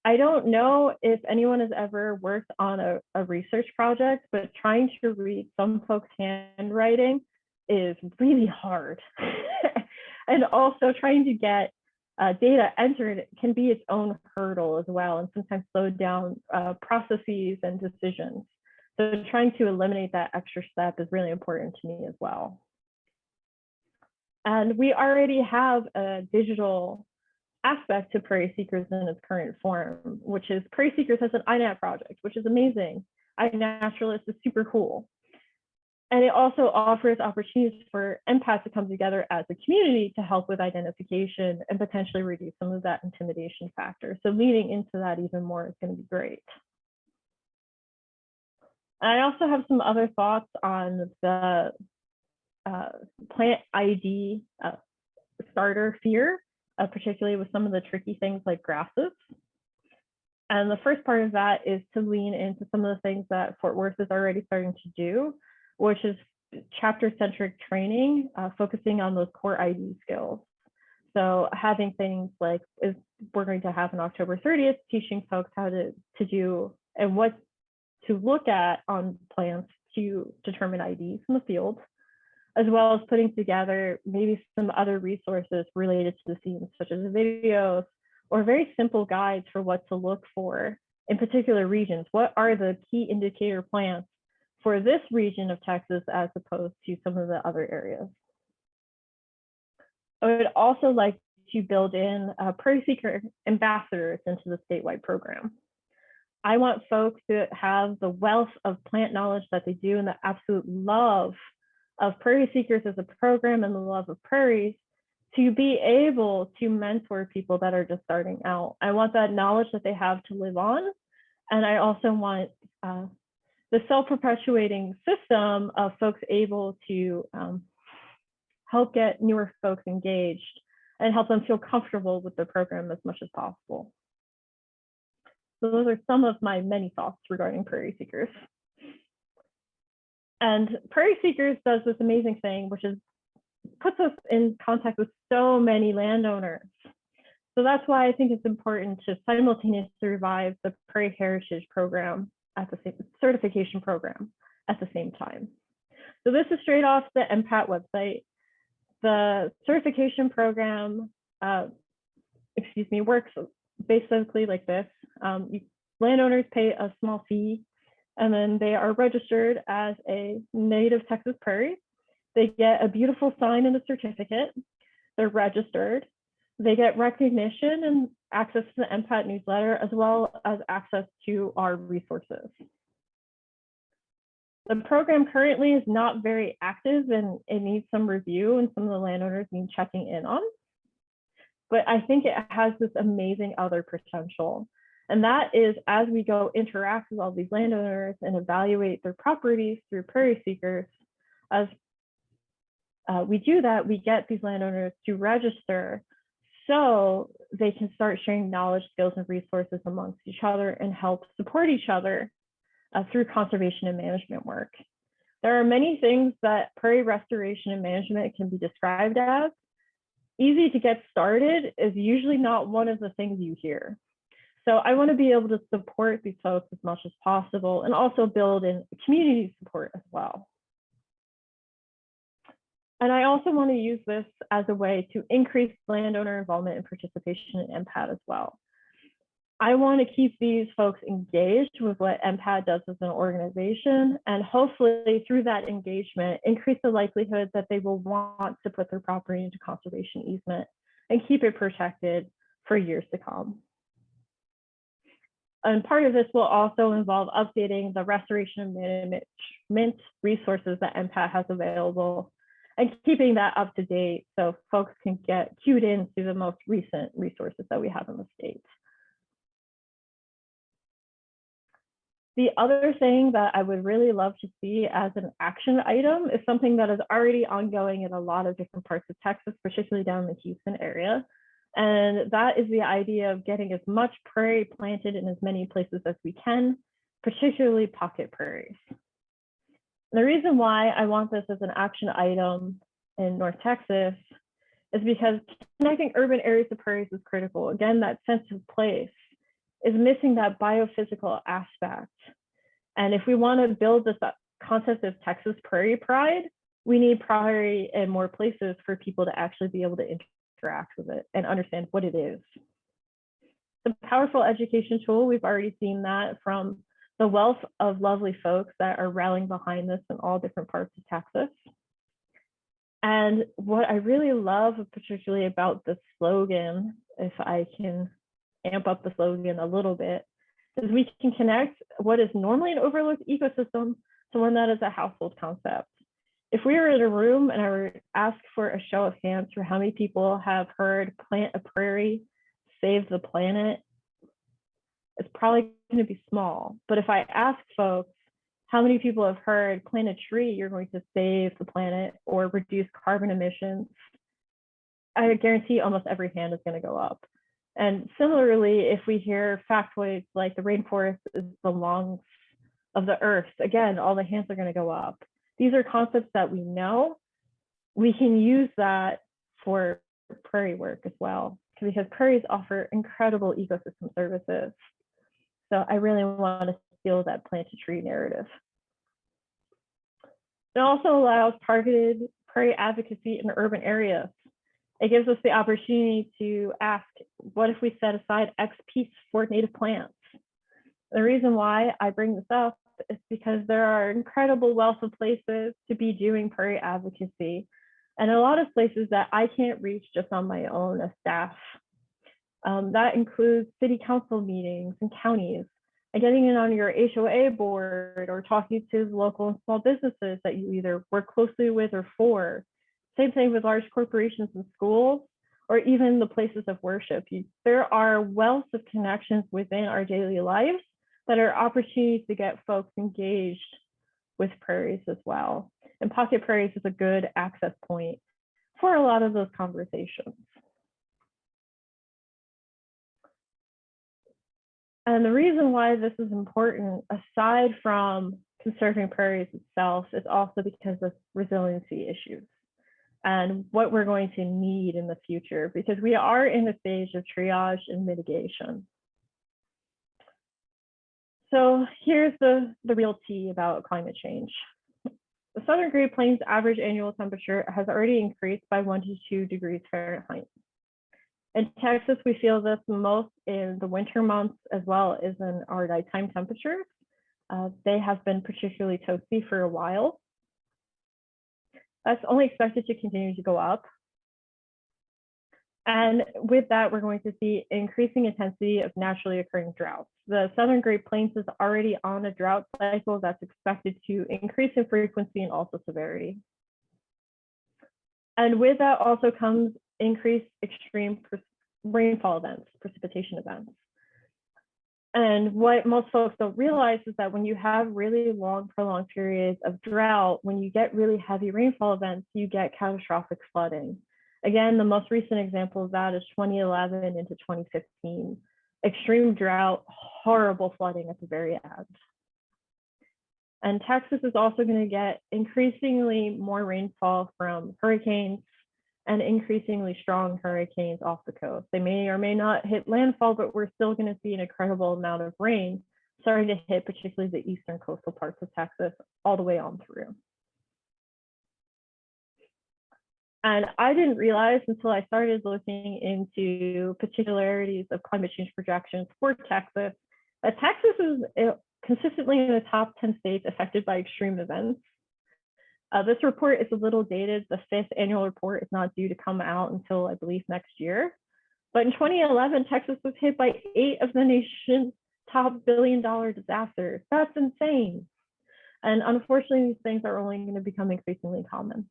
Speaker 3: I don't know if anyone has ever worked on a research project, but trying to read some folks' handwriting is really hard. And also trying to get data entered can be its own hurdle as well, and sometimes slow down processes and decisions. So trying to eliminate that extra step is really important to me as well. And we already have a digital aspect to Prairie Seekers in its current form, which is Prairie Seekers has an INAT project, which is amazing. iNaturalist is super cool. And it also offers opportunities for NPAT to come together as a community to help with identification and potentially reduce some of that intimidation factor. So leaning into that even more is going to be great. I also have some other thoughts on the plant ID starter fear, particularly with some of the tricky things like grasses. And the first part of that is to lean into some of the things that Fort Worth is already starting to do, which is chapter-centric training, focusing on those core ID skills. So having things like, we're going to have on October 30th, teaching folks how to do and what to look at on plants to determine IDs in the field, as well as putting together maybe some other resources related to the scenes, such as videos or very simple guides for what to look for in particular regions. What are the key indicator plants for this region of Texas as opposed to some of the other areas? I would also like to build in Prairie Seeker ambassadors into the statewide program. I want folks to have the wealth of plant knowledge that they do and the absolute love of Prairie Seekers as a program and the love of prairies to be able to mentor people that are just starting out. I want that knowledge that they have to live on. And I also want the self-perpetuating system of folks able to help get newer folks engaged and help them feel comfortable with the program as much as possible. So those are some of my many thoughts regarding Prairie Seekers. And Prairie Seekers does this amazing thing, which is puts us in contact with so many landowners. So that's why I think it's important to simultaneously revive the Prairie Heritage Program at the same certification program at the same time. So this is straight off the NPAT website. The certification program, works basically like this. Landowners pay a small fee, and then they are registered as a native Texas prairie. They get a beautiful sign and a certificate. They're registered. They get recognition and access to the NPAT newsletter, as well as access to our resources. The program currently is not very active and it needs some review, and some of the landowners need checking in on. But I think it has this amazing other potential. And that is, as we go interact with all these landowners and evaluate their properties through Prairie Seekers, as we do that, we get these landowners to register so they can start sharing knowledge, skills, and resources amongst each other and help support each other through conservation and management work. There are many things that prairie restoration and management can be described as. Easy to get started is usually not one of the things you hear. So I want to be able to support these folks as much as possible and also build in community support as well. And I also want to use this as a way to increase landowner involvement and participation in NPAT as well. I want to keep these folks engaged with what NPAT does as an organization, and hopefully through that engagement, increase the likelihood that they will want to put their property into conservation easement and keep it protected for years to come. And part of this will also involve updating the restoration and management resources that NPAT has available, and keeping that up to date so folks can get cued into the most recent resources that we have in the state. The other thing that I would really love to see as an action item is something that is already ongoing in a lot of different parts of Texas, particularly down in the Houston area. And that is the idea of getting as much prairie planted in as many places as we can, particularly pocket prairies. The reason why I want this as an action item in North Texas is because connecting urban areas to prairies is critical. Again, that sense of place is missing that biophysical aspect. And if we want to build this concept of Texas prairie pride, we need prairie in more places for people to actually be able to interact with it and understand what it is. It's a powerful education tool. We've already seen that from the wealth of lovely folks that are rallying behind this in all different parts of Texas. And what I really love particularly about the slogan, if I can amp up the slogan a little bit, is we can connect what is normally an overlooked ecosystem to one that is a household concept. If we were in a room and I were asked for a show of hands for how many people have heard plant a prairie, save the planet, it's probably going to be small. But if I ask folks, how many people have heard plant a tree, you're going to save the planet or reduce carbon emissions, I guarantee almost every hand is going to go up. And similarly, if we hear factoids like the rainforest is the lungs of the earth, again, all the hands are going to go up. These are concepts that we know. We can use that for prairie work as well, because prairies offer incredible ecosystem services. So I really want to steal that plant a tree narrative. It also allows targeted prairie advocacy in urban areas. It gives us the opportunity to ask, what if we set aside X piece for native plants? The reason why I bring this up is because there are incredible wealth of places to be doing prairie advocacy, and a lot of places that I can't reach just on my own as staff. That includes city council meetings and counties, and getting in on your HOA board or talking to local and small businesses that you either work closely with or for. Same thing with large corporations and schools, or even the places of worship. There are wealth of connections within our daily lives that are opportunities to get folks engaged with prairies as well. And pocket prairies is a good access point for a lot of those conversations. And the reason why this is important, aside from conserving prairies itself, is also because of resiliency issues and what we're going to need in the future, because we are in a stage of triage and mitigation. So here's the real tea about climate change. The Southern Great Plains average annual temperature has already increased by 1 to 2 degrees Fahrenheit. In Texas, we feel this most in the winter months as well as in our nighttime temperatures. They have been particularly toasty for a while. That's only expected to continue to go up. And with that, we're going to see increasing intensity of naturally occurring droughts. The Southern Great Plains is already on a drought cycle that's expected to increase in frequency and also severity. And with that also comes increased extreme rainfall events, precipitation events. And what most folks don't realize is that when you have really long, prolonged periods of drought, when you get really heavy rainfall events, you get catastrophic flooding. Again, the most recent example of that is 2011 into 2015. Extreme drought, horrible flooding at the very end. And Texas is also going to get increasingly more rainfall from hurricanes and increasingly strong hurricanes off the coast. They may or may not hit landfall, but we're still going to see an incredible amount of rain starting to hit particularly the eastern coastal parts of Texas all the way on through. And I didn't realize until I started looking into particularities of climate change projections for Texas, that Texas is consistently in the top 10 states affected by extreme events. This report is a little dated. The 5th annual report is not due to come out until, I believe, next year. But in 2011, Texas was hit by 8 of the nation's top billion-dollar disasters. That's insane. And unfortunately, these things are only going to become increasingly common.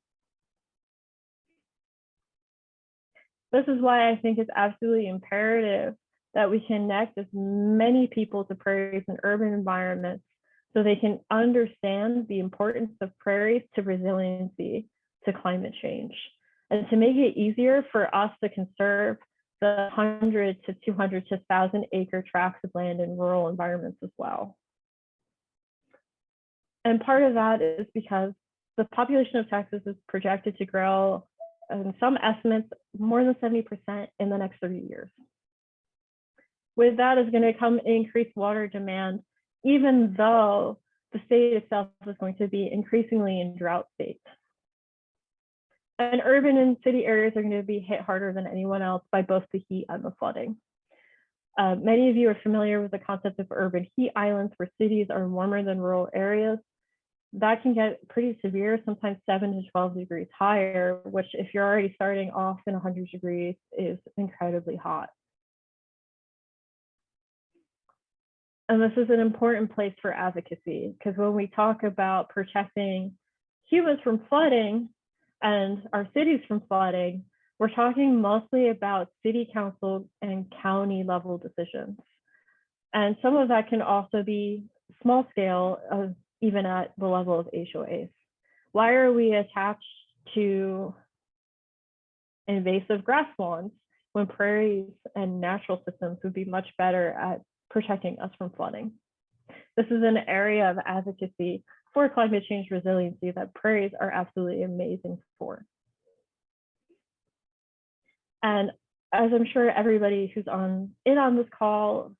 Speaker 3: This is why I think it's absolutely imperative that we connect as many people to prairies and urban environments so they can understand the importance of prairies to resiliency to climate change, and to make it easier for us to conserve the 100 to 200 to 1,000 acre tracts of land in rural environments as well. And part of that is because the population of Texas is projected to grow, in some estimates, more than 70% in the next 30 years. With that is going to come increased water demand, even though the state itself is going to be increasingly in drought state. And urban and city areas are going to be hit harder than anyone else by both the heat and the flooding. Many of you are familiar with the concept of urban heat islands, where cities are warmer than rural areas. That can get pretty severe, sometimes 7 to 12 degrees higher, which if you're already starting off in 100 degrees is incredibly hot. And this is an important place for advocacy, because when we talk about protecting humans from flooding and our cities from flooding, we're talking mostly about city council and county level decisions. And some of that can also be small scale, even at the level of HOAs. Why are we attached to invasive grasslands when prairies and natural systems would be much better at protecting us from flooding? This is an area of advocacy for climate change resiliency that prairies are absolutely amazing for. And as I'm sure everybody who's in on this call,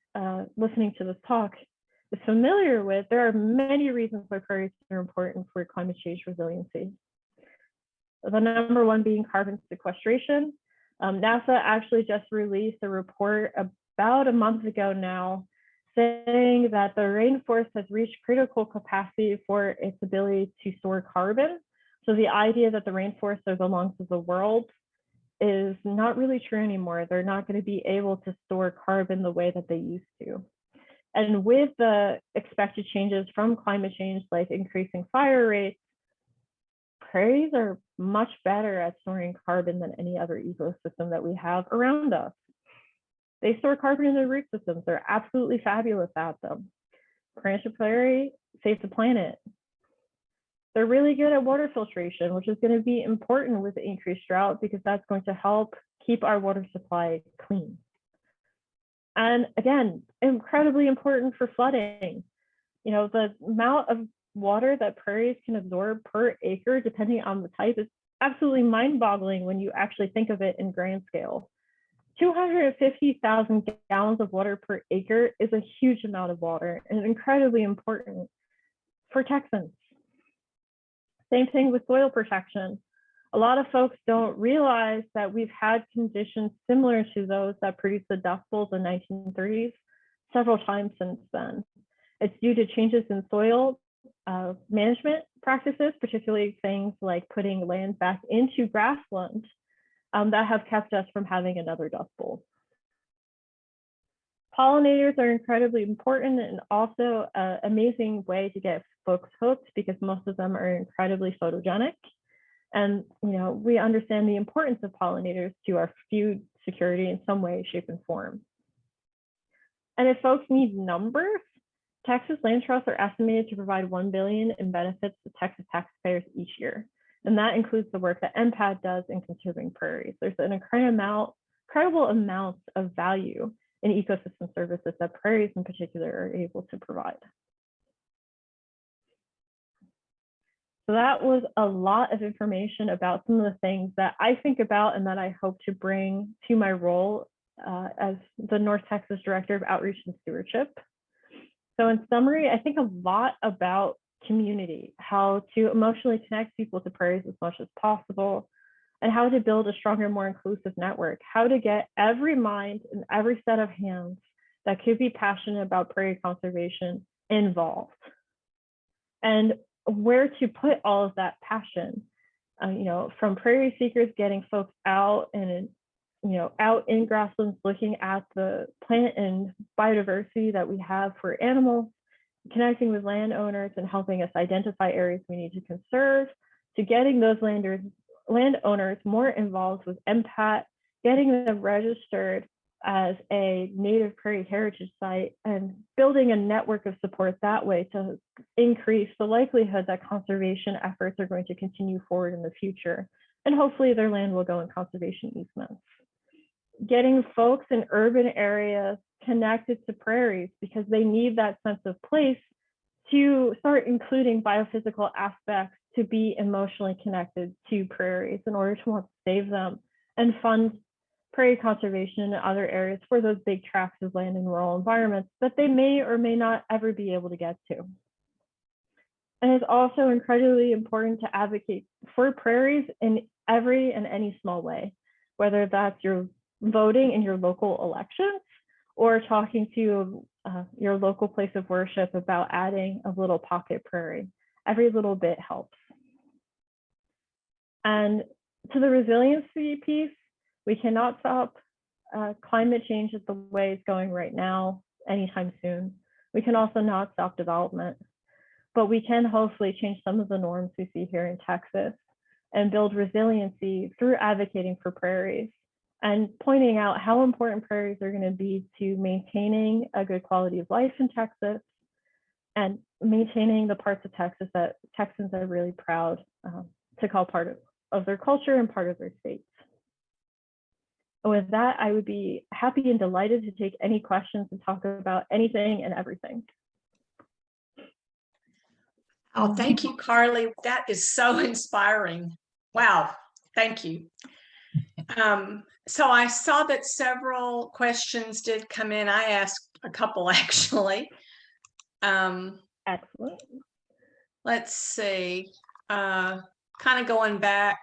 Speaker 3: listening to this talk, is familiar with, there are many reasons why prairies are important for climate change resiliency. The number one being carbon sequestration. NASA actually just released a report about a month ago now, saying that the rainforest has reached critical capacity for its ability to store carbon. So the idea that the rainforests are the lungs of the world is not really true anymore. They're not going to be able to store carbon the way that they used to. And with the expected changes from climate change, like increasing fire rates, prairies are much better at storing carbon than any other ecosystem that we have around us. They store carbon in their root systems. They're absolutely fabulous at them. Branch of prairie saves the planet. They're really good at water filtration, which is going to be important with the increased drought, because that's going to help keep our water supply clean. And again, incredibly important for flooding. You know, the amount of water that prairies can absorb per acre, depending on the type, is absolutely mind-boggling when you actually think of it in grand scale. 250,000 gallons of water per acre is a huge amount of water and incredibly important for Texans. Same thing with soil protection. A lot of folks don't realize that we've had conditions similar to those that produced the Dust Bowls in the 1930s several times since then. It's due to changes in soil management practices, particularly things like putting land back into grassland, that have kept us from having another Dust Bowl. Pollinators are incredibly important and also an amazing way to get folks hooked, because most of them are incredibly photogenic. And we understand the importance of pollinators to our food security in some way, shape, and form. And if folks need numbers, Texas land trusts are estimated to provide $1 billion in benefits to Texas taxpayers each year. And that includes the work that NPAT does in conserving prairies. There's an incredible amount of value in ecosystem services that prairies in particular are able to provide. So that was a lot of information about some of the things that I think about and that I hope to bring to my role as the North Texas Director of Outreach and Stewardship. So in summary, I think a lot about community, how to emotionally connect people to prairies as much as possible, and how to build a stronger, more inclusive network, how to get every mind and every set of hands that could be passionate about prairie conservation involved, and where to put all of that passion, from prairie seekers, getting folks out and out in grasslands, looking at the plant and biodiversity that we have for animals, connecting with landowners and helping us identify areas we need to conserve, to getting those landowners more involved with NPAT getting them registered as a native prairie heritage site and building a network of support that way to increase the likelihood that conservation efforts are going to continue forward in the future. And hopefully their land will go in conservation easements. Getting folks in urban areas connected to prairies because they need that sense of place to start including biophysical aspects to be emotionally connected to prairies in order to want to save them and fund prairie conservation in other areas for those big tracts of land in rural environments that they may or may not ever be able to get to. And it's also incredibly important to advocate for prairies in every and any small way, whether that's your voting in your local elections or talking to your local place of worship about adding a little pocket prairie. Every little bit helps. And to the resiliency piece, we cannot stop climate change the way it's going right now anytime soon. We can also not stop development, but we can hopefully change some of the norms we see here in Texas and build resiliency through advocating for prairies and pointing out how important prairies are going to be to maintaining a good quality of life in Texas and maintaining the parts of Texas that Texans are really proud to call part of their culture and part of their states. And with that, I would be happy and delighted to take any questions and talk about anything and everything.
Speaker 1: Oh, thank you, Carly. That is so inspiring. Wow, thank you. So I saw that several questions did come in. I asked a couple actually.
Speaker 3: Excellent.
Speaker 1: Let's see, kind of going back.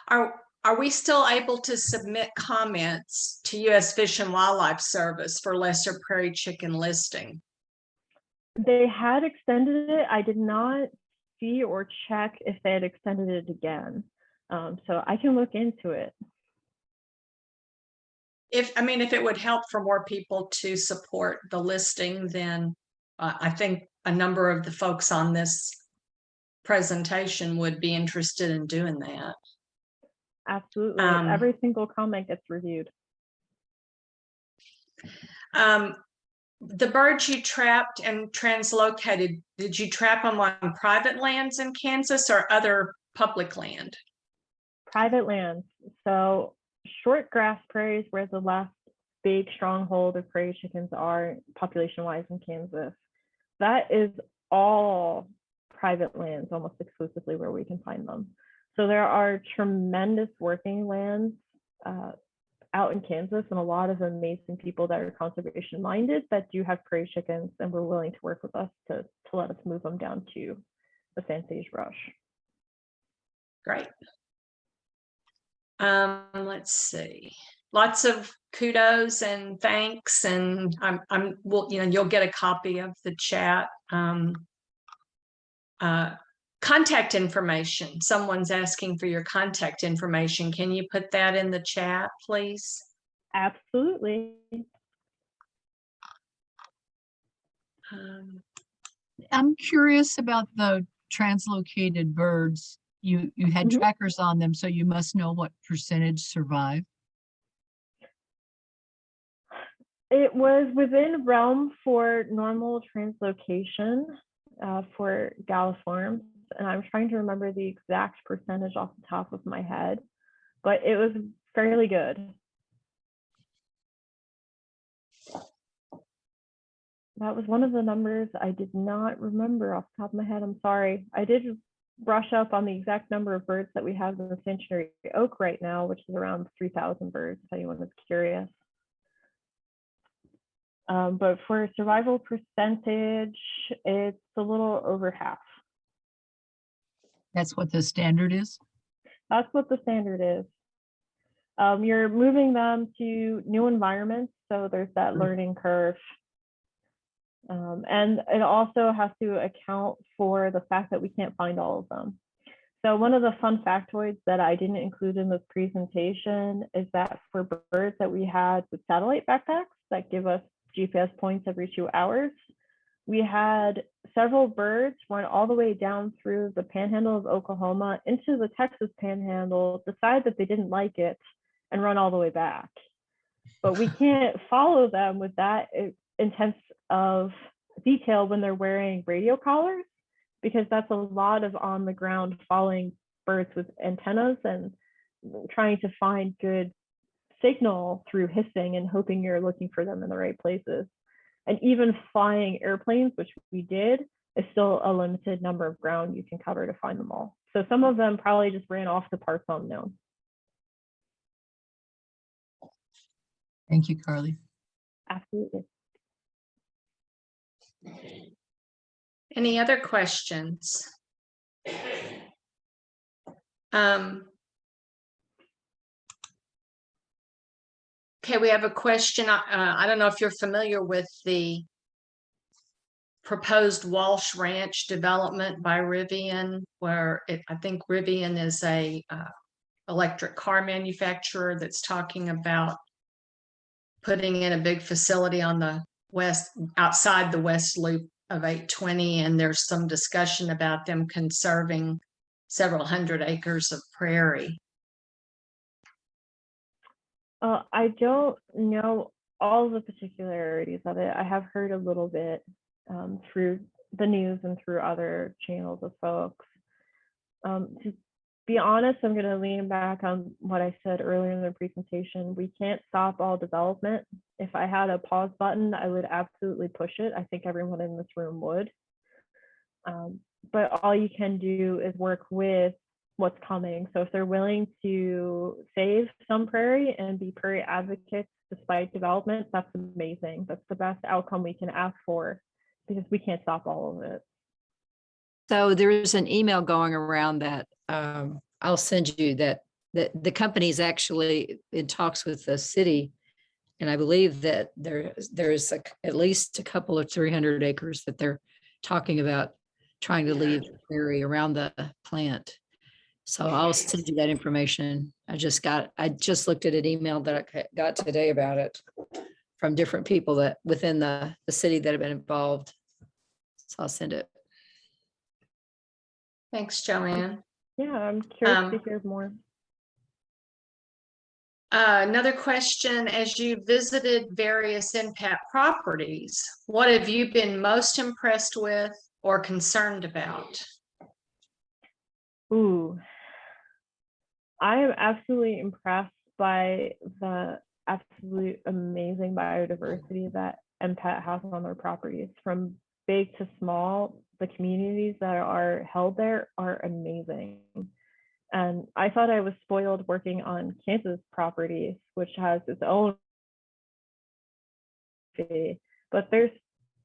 Speaker 1: Are we still able to submit comments to U.S. Fish and Wildlife Service for lesser prairie chicken listing?
Speaker 3: They had extended it. I did not see or check if they had extended it again. So I can look into it.
Speaker 1: If it would help for more people to support the listing, then I think a number of the folks on this presentation would be interested in doing that.
Speaker 3: Absolutely. Every single comment gets reviewed.
Speaker 1: The birds you trapped and translocated, did you trap them on private lands in Kansas or other public land?
Speaker 3: Private lands. So short grass prairies, where the last big stronghold of prairie chickens are population-wise in Kansas. That is all private lands, almost exclusively where we can find them. So there are tremendous working lands out in Kansas and a lot of amazing people that are conservation minded that do have prairie chickens and were willing to work with us to let us move them down to the sagebrush.
Speaker 1: Great. Let's see. Lots of kudos and thanks, and you'll get a copy of the chat. Contact information. Someone's asking for your contact information. Can you put that in the chat, please?
Speaker 3: Absolutely.
Speaker 4: I'm curious about the translocated birds. You had trackers on them, so you must know what percentage survive.
Speaker 3: It was within realm for normal translocation for galliforms, and I'm trying to remember the exact percentage off the top of my head, but it was fairly good. That was one of the numbers I did not remember off the top of my head. I'm sorry. I did brush up on the exact number of birds that we have in the sanctuary oak right now, which is around 3,000 birds, if anyone is curious. But for survival percentage, it's a little over half.
Speaker 4: That's what the standard is?
Speaker 3: That's what the standard is. You're moving them to new environments, so there's that learning curve. And it also has to account for the fact that we can't find all of them. So one of the fun factoids that I didn't include in this presentation is that for birds that we had with satellite backpacks that give us GPS points every 2 hours, we had several birds went all the way down through the panhandle of Oklahoma into the Texas panhandle, decide that they didn't like it, and run all the way back. But we can't follow them with that intense of detail when they're wearing radio collars, because that's a lot of on the ground following birds with antennas and trying to find good signal through hissing and hoping you're looking for them in the right places. And even flying airplanes, which we did, is still a limited number of ground you can cover to find them all. So some of them probably just ran off to parts unknown.
Speaker 4: Thank you, Carly.
Speaker 3: Absolutely.
Speaker 1: Any other questions? Okay, we have a question. I don't know if you're familiar with the proposed Walsh Ranch development by Rivian, where I think Rivian is a electric car manufacturer that's talking about putting in a big facility on the outside the west loop of 820, and there's some discussion about them conserving several hundred acres of prairie.
Speaker 3: I don't know all the particularities of it. I have heard a little bit through the news and through other channels of folks. To be honest, I'm going to lean back on what I said earlier in the presentation. We can't stop all development. If I had a pause button, I would absolutely push it. I think everyone in this room would. But all you can do is work with what's coming. So if they're willing to save some prairie and be prairie advocates despite development, that's amazing. That's the best outcome we can ask for, because we can't stop all of it.
Speaker 2: So there is an email going around that I'll send you that the company is actually in talks with the city. And I believe that there's at least a couple of 300 acres that they're talking about trying to leave the prairie around the plant. So I'll send you that information. I just looked at an email that I got today about it from different people that within the city that have been involved. So I'll send it.
Speaker 1: Thanks, Joanne.
Speaker 3: Yeah, I'm curious to hear more.
Speaker 1: Another question: as you visited various NPAT properties, what have you been most impressed with or concerned about?
Speaker 3: Ooh, I am absolutely impressed by the absolute amazing biodiversity that NPAT has on their properties. From big to small, the communities that are held there are amazing. And I thought I was spoiled working on Kansas properties, which has its own fee, but there's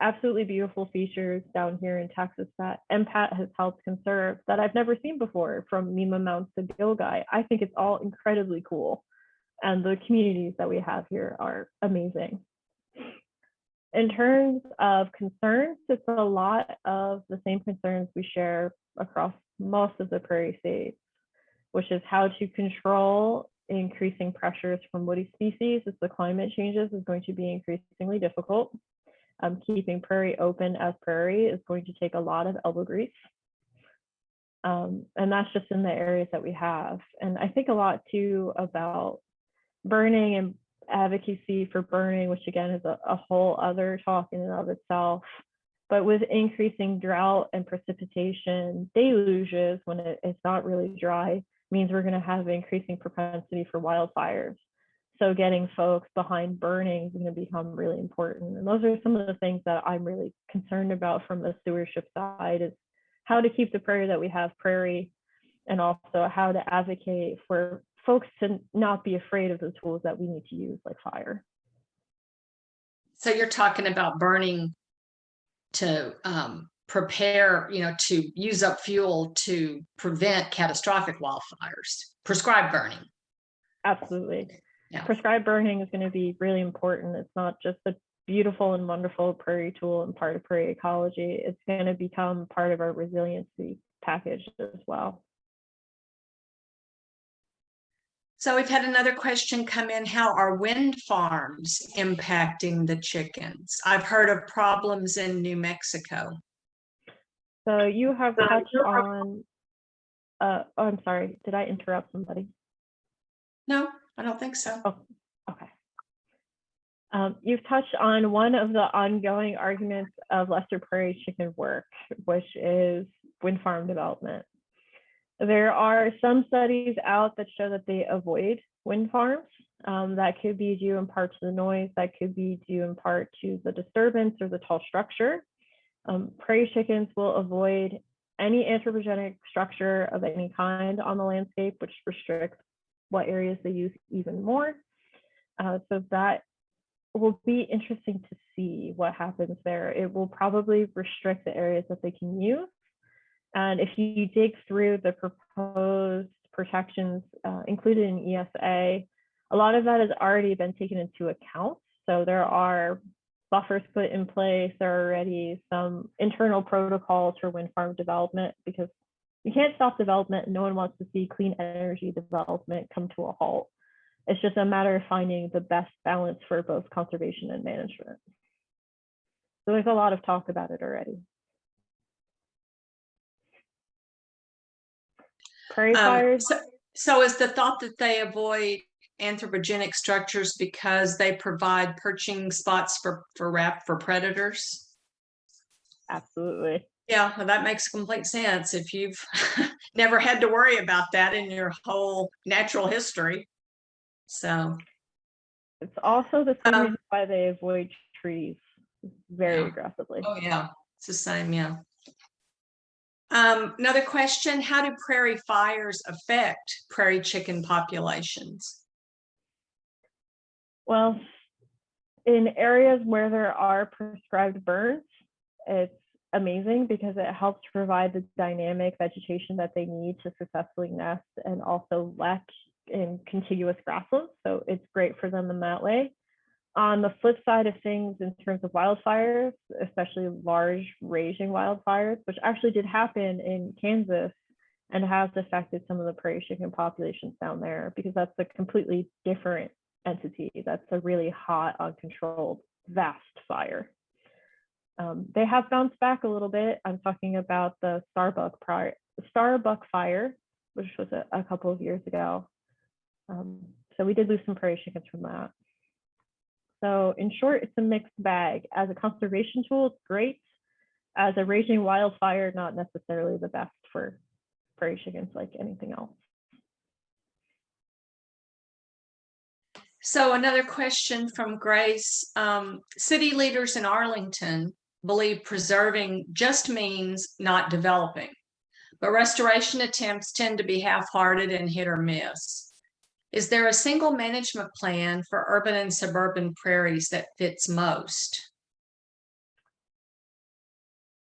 Speaker 3: absolutely beautiful features down here in Texas that NPAT has helped conserve that I've never seen before, from Mima Mounts to Gilgai. I think it's all incredibly cool. And the communities that we have here are amazing. In terms of concerns, it's a lot of the same concerns we share across most of the prairie states, which is how to control increasing pressures from woody species as the climate changes is going to be increasingly difficult. Keeping prairie open as prairie is going to take a lot of elbow grease. And that's just in the areas that we have. And I think a lot too about burning and advocacy for burning, which again is a whole other talk in and of itself. But with increasing drought and precipitation, deluges when it's not really dry means we're going to have increasing propensity for wildfires. So getting folks behind burning is going to become really important. And those are some of the things that I'm really concerned about from the stewardship side, is how to keep the prairie that we have prairie, and also how to advocate for folks to not be afraid of the tools that we need to use, like fire.
Speaker 1: So you're talking about burning to prepare, to use up fuel to prevent catastrophic wildfires, prescribed burning.
Speaker 3: Absolutely.
Speaker 1: Yeah.
Speaker 3: Prescribed burning is going to be really important. It's not just a beautiful and wonderful prairie tool and part of prairie ecology. It's going to become part of our resiliency package as well.
Speaker 1: So we've had another question come in. How are wind farms impacting the chickens? I've heard of problems in New Mexico.
Speaker 3: So you have touched on, oh, I'm sorry, did I interrupt somebody?
Speaker 1: No, I don't think so.
Speaker 3: Oh, okay. You've touched on one of the ongoing arguments of lesser prairie chicken work, which is wind farm development. There are some studies out that show that they avoid wind farms. That could be due in part to the noise, that could be due in part to the disturbance or the tall structure. Prairie chickens will avoid any anthropogenic structure of any kind on the landscape, which restricts what areas they use even more. So that will be interesting to see what happens there. It will probably restrict the areas that they can use. And if you dig through the proposed protections included in ESA, a lot of that has already been taken into account. So there are buffers put in place. There are already some internal protocols for wind farm development, because you can't stop development. No one wants to see clean energy development come to a halt. It's just a matter of finding the best balance for both conservation and management. So there's a lot of talk about it already. Prairie fires.
Speaker 1: So is the thought that they avoid anthropogenic structures because they provide perching spots for predators?
Speaker 3: Absolutely.
Speaker 1: Yeah, well, that makes complete sense if you've never had to worry about that in your whole natural history. So
Speaker 3: it's also the same reason why they avoid trees very aggressively.
Speaker 1: Oh yeah, it's the same, yeah. Another question, how do prairie fires affect prairie chicken populations?
Speaker 3: Well, in areas where there are prescribed burns, it's amazing because it helps provide the dynamic vegetation that they need to successfully nest and also lek in contiguous grasslands. So it's great for them in that way. On the flip side of things, in terms of wildfires, especially large raging wildfires, which actually did happen in Kansas and has affected some of the prairie chicken populations down there, because that's a completely different entity. That's a really hot, uncontrolled, vast fire. They have bounced back a little bit. I'm talking about the Starbuck fire, which was a couple of years ago. So we did lose some prairie chickens from that. So in short, it's a mixed bag. As a conservation tool, it's great. As a raging wildfire, not necessarily the best for prairie chickens like anything else.
Speaker 1: So another question from Grace. City leaders in Arlington believe preserving just means not developing, but restoration attempts tend to be half-hearted and hit or miss. Is there a single management plan for urban and suburban prairies that fits most?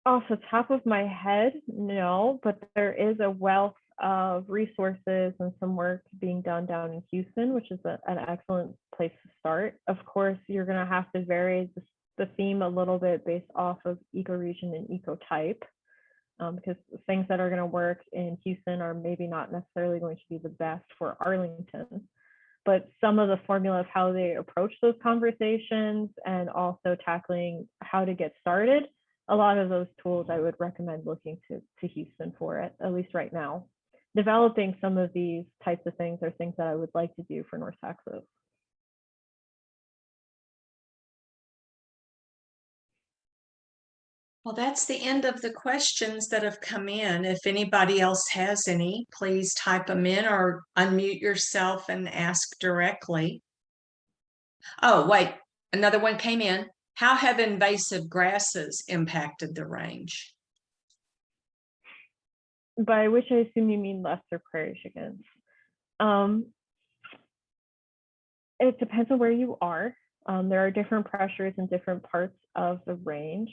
Speaker 3: Off the top of my head, no, but there is a wealth of resources and some work being done down in Houston, which is an excellent place to start. Of course, you're going to have to vary the theme a little bit based off of ecoregion and ecotype, because things that are going to work in Houston are maybe not necessarily going to be the best for Arlington. But some of the formula of how they approach those conversations and also tackling how to get started, a lot of those tools I would recommend looking to Houston for it, at least right now. Developing some of these types of things are things that I would like to do for North Texas.
Speaker 1: Well, that's the end of the questions that have come in. If anybody else has any, please type them in or unmute yourself and ask directly. Oh, wait, another one came in. How have invasive grasses impacted the range?
Speaker 3: By which I assume you mean lesser prairie chickens. It depends on where you are. There are different pressures in different parts of the range.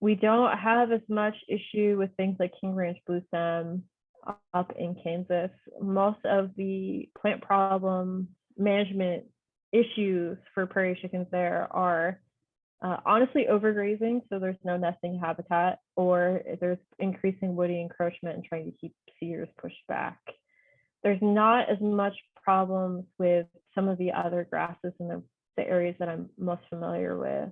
Speaker 3: We don't have as much issue with things like King Ranch bluestem up in Kansas. Most of the plant problem management issues for prairie chickens there are honestly overgrazing, so there's no nesting habitat, or there's increasing woody encroachment and trying to keep seers pushed back. There's not as much problems with some of the other grasses in the areas that I'm most familiar with.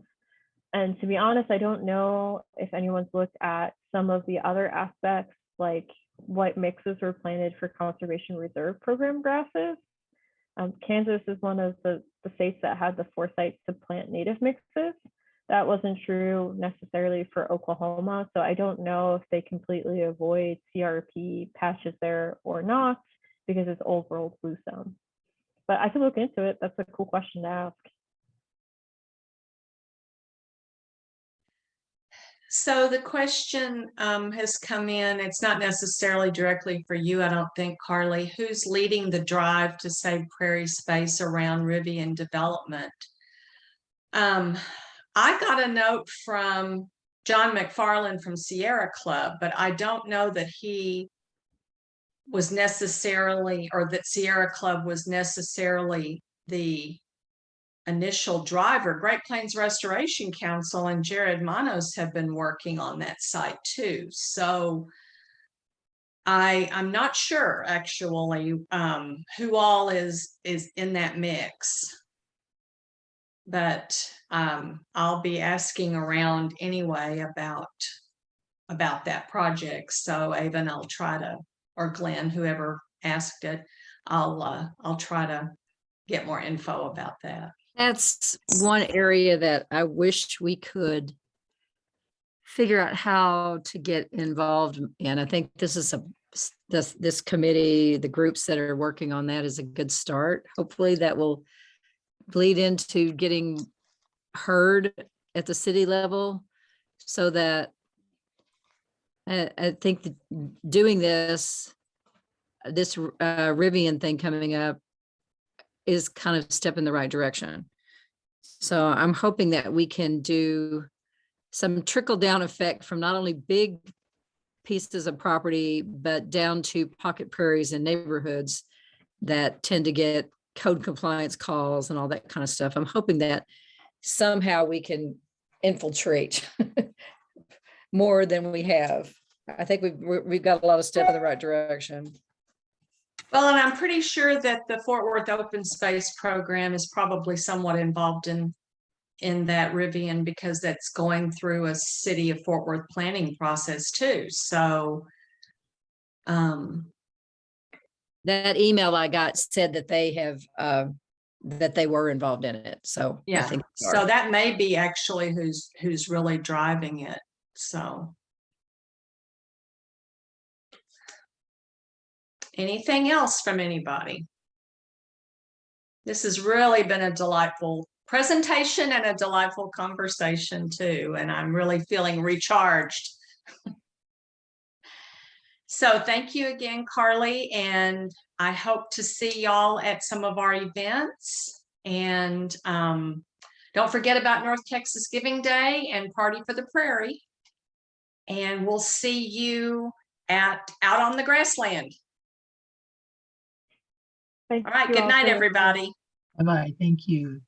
Speaker 3: And to be honest, I don't know if anyone's looked at some of the other aspects, like what mixes were planted for conservation reserve program grasses. Kansas is one of the states that had the foresight to plant native mixes. That wasn't true necessarily for Oklahoma. So I don't know if they completely avoid CRP patches there or not, because it's old world bluestone. But I could look into it. That's a cool question to ask.
Speaker 1: So the question has come in. It's not necessarily directly for you, I don't think, Carly. Who's leading the drive to save prairie space around Rivian development? I got a note from John McFarland from Sierra Club, but I don't know that he was necessarily, or that Sierra Club was necessarily the initial driver. Great Plains Restoration Council and Jared Manos have been working on that site too. So I'm not sure actually who all is in that mix. But I'll be asking around anyway about that project. So Avon, I'll try to, or Glenn, whoever asked it, I'll try to get more info about that.
Speaker 2: That's one area that I wish we could figure out how to get involved in. I think this is this committee, the groups that are working on that is a good start. Hopefully that will bleed into getting heard at the city level, so that I think that doing this Rivian thing coming up is kind of a step in the right direction. So I'm hoping that we can do some trickle down effect from not only big pieces of property, but down to pocket prairies and neighborhoods that tend to get code compliance calls and all that kind of stuff. I'm hoping that somehow we can infiltrate more than we have. I think we've got a lot of step in the right direction.
Speaker 1: Well, and I'm pretty sure that the Fort Worth Open Space Program is probably somewhat involved in that Rivian, because that's going through a city of Fort Worth planning process too. So
Speaker 2: that email I got said that they have that they were involved in it. So
Speaker 1: yeah,
Speaker 2: I think
Speaker 1: so that may be actually who's really driving it. So anything else from anybody? This has really been a delightful presentation and a delightful conversation too, and I'm really feeling recharged. So thank you again, Carly, and I hope to see y'all at some of our events. And don't forget about North Texas Giving Day and Party for the Prairie. And we'll see you out on the grassland.
Speaker 3: Thank
Speaker 1: All right,
Speaker 3: you
Speaker 1: good
Speaker 3: all
Speaker 1: night,
Speaker 3: for
Speaker 1: everybody.
Speaker 4: Bye-bye. Thank you.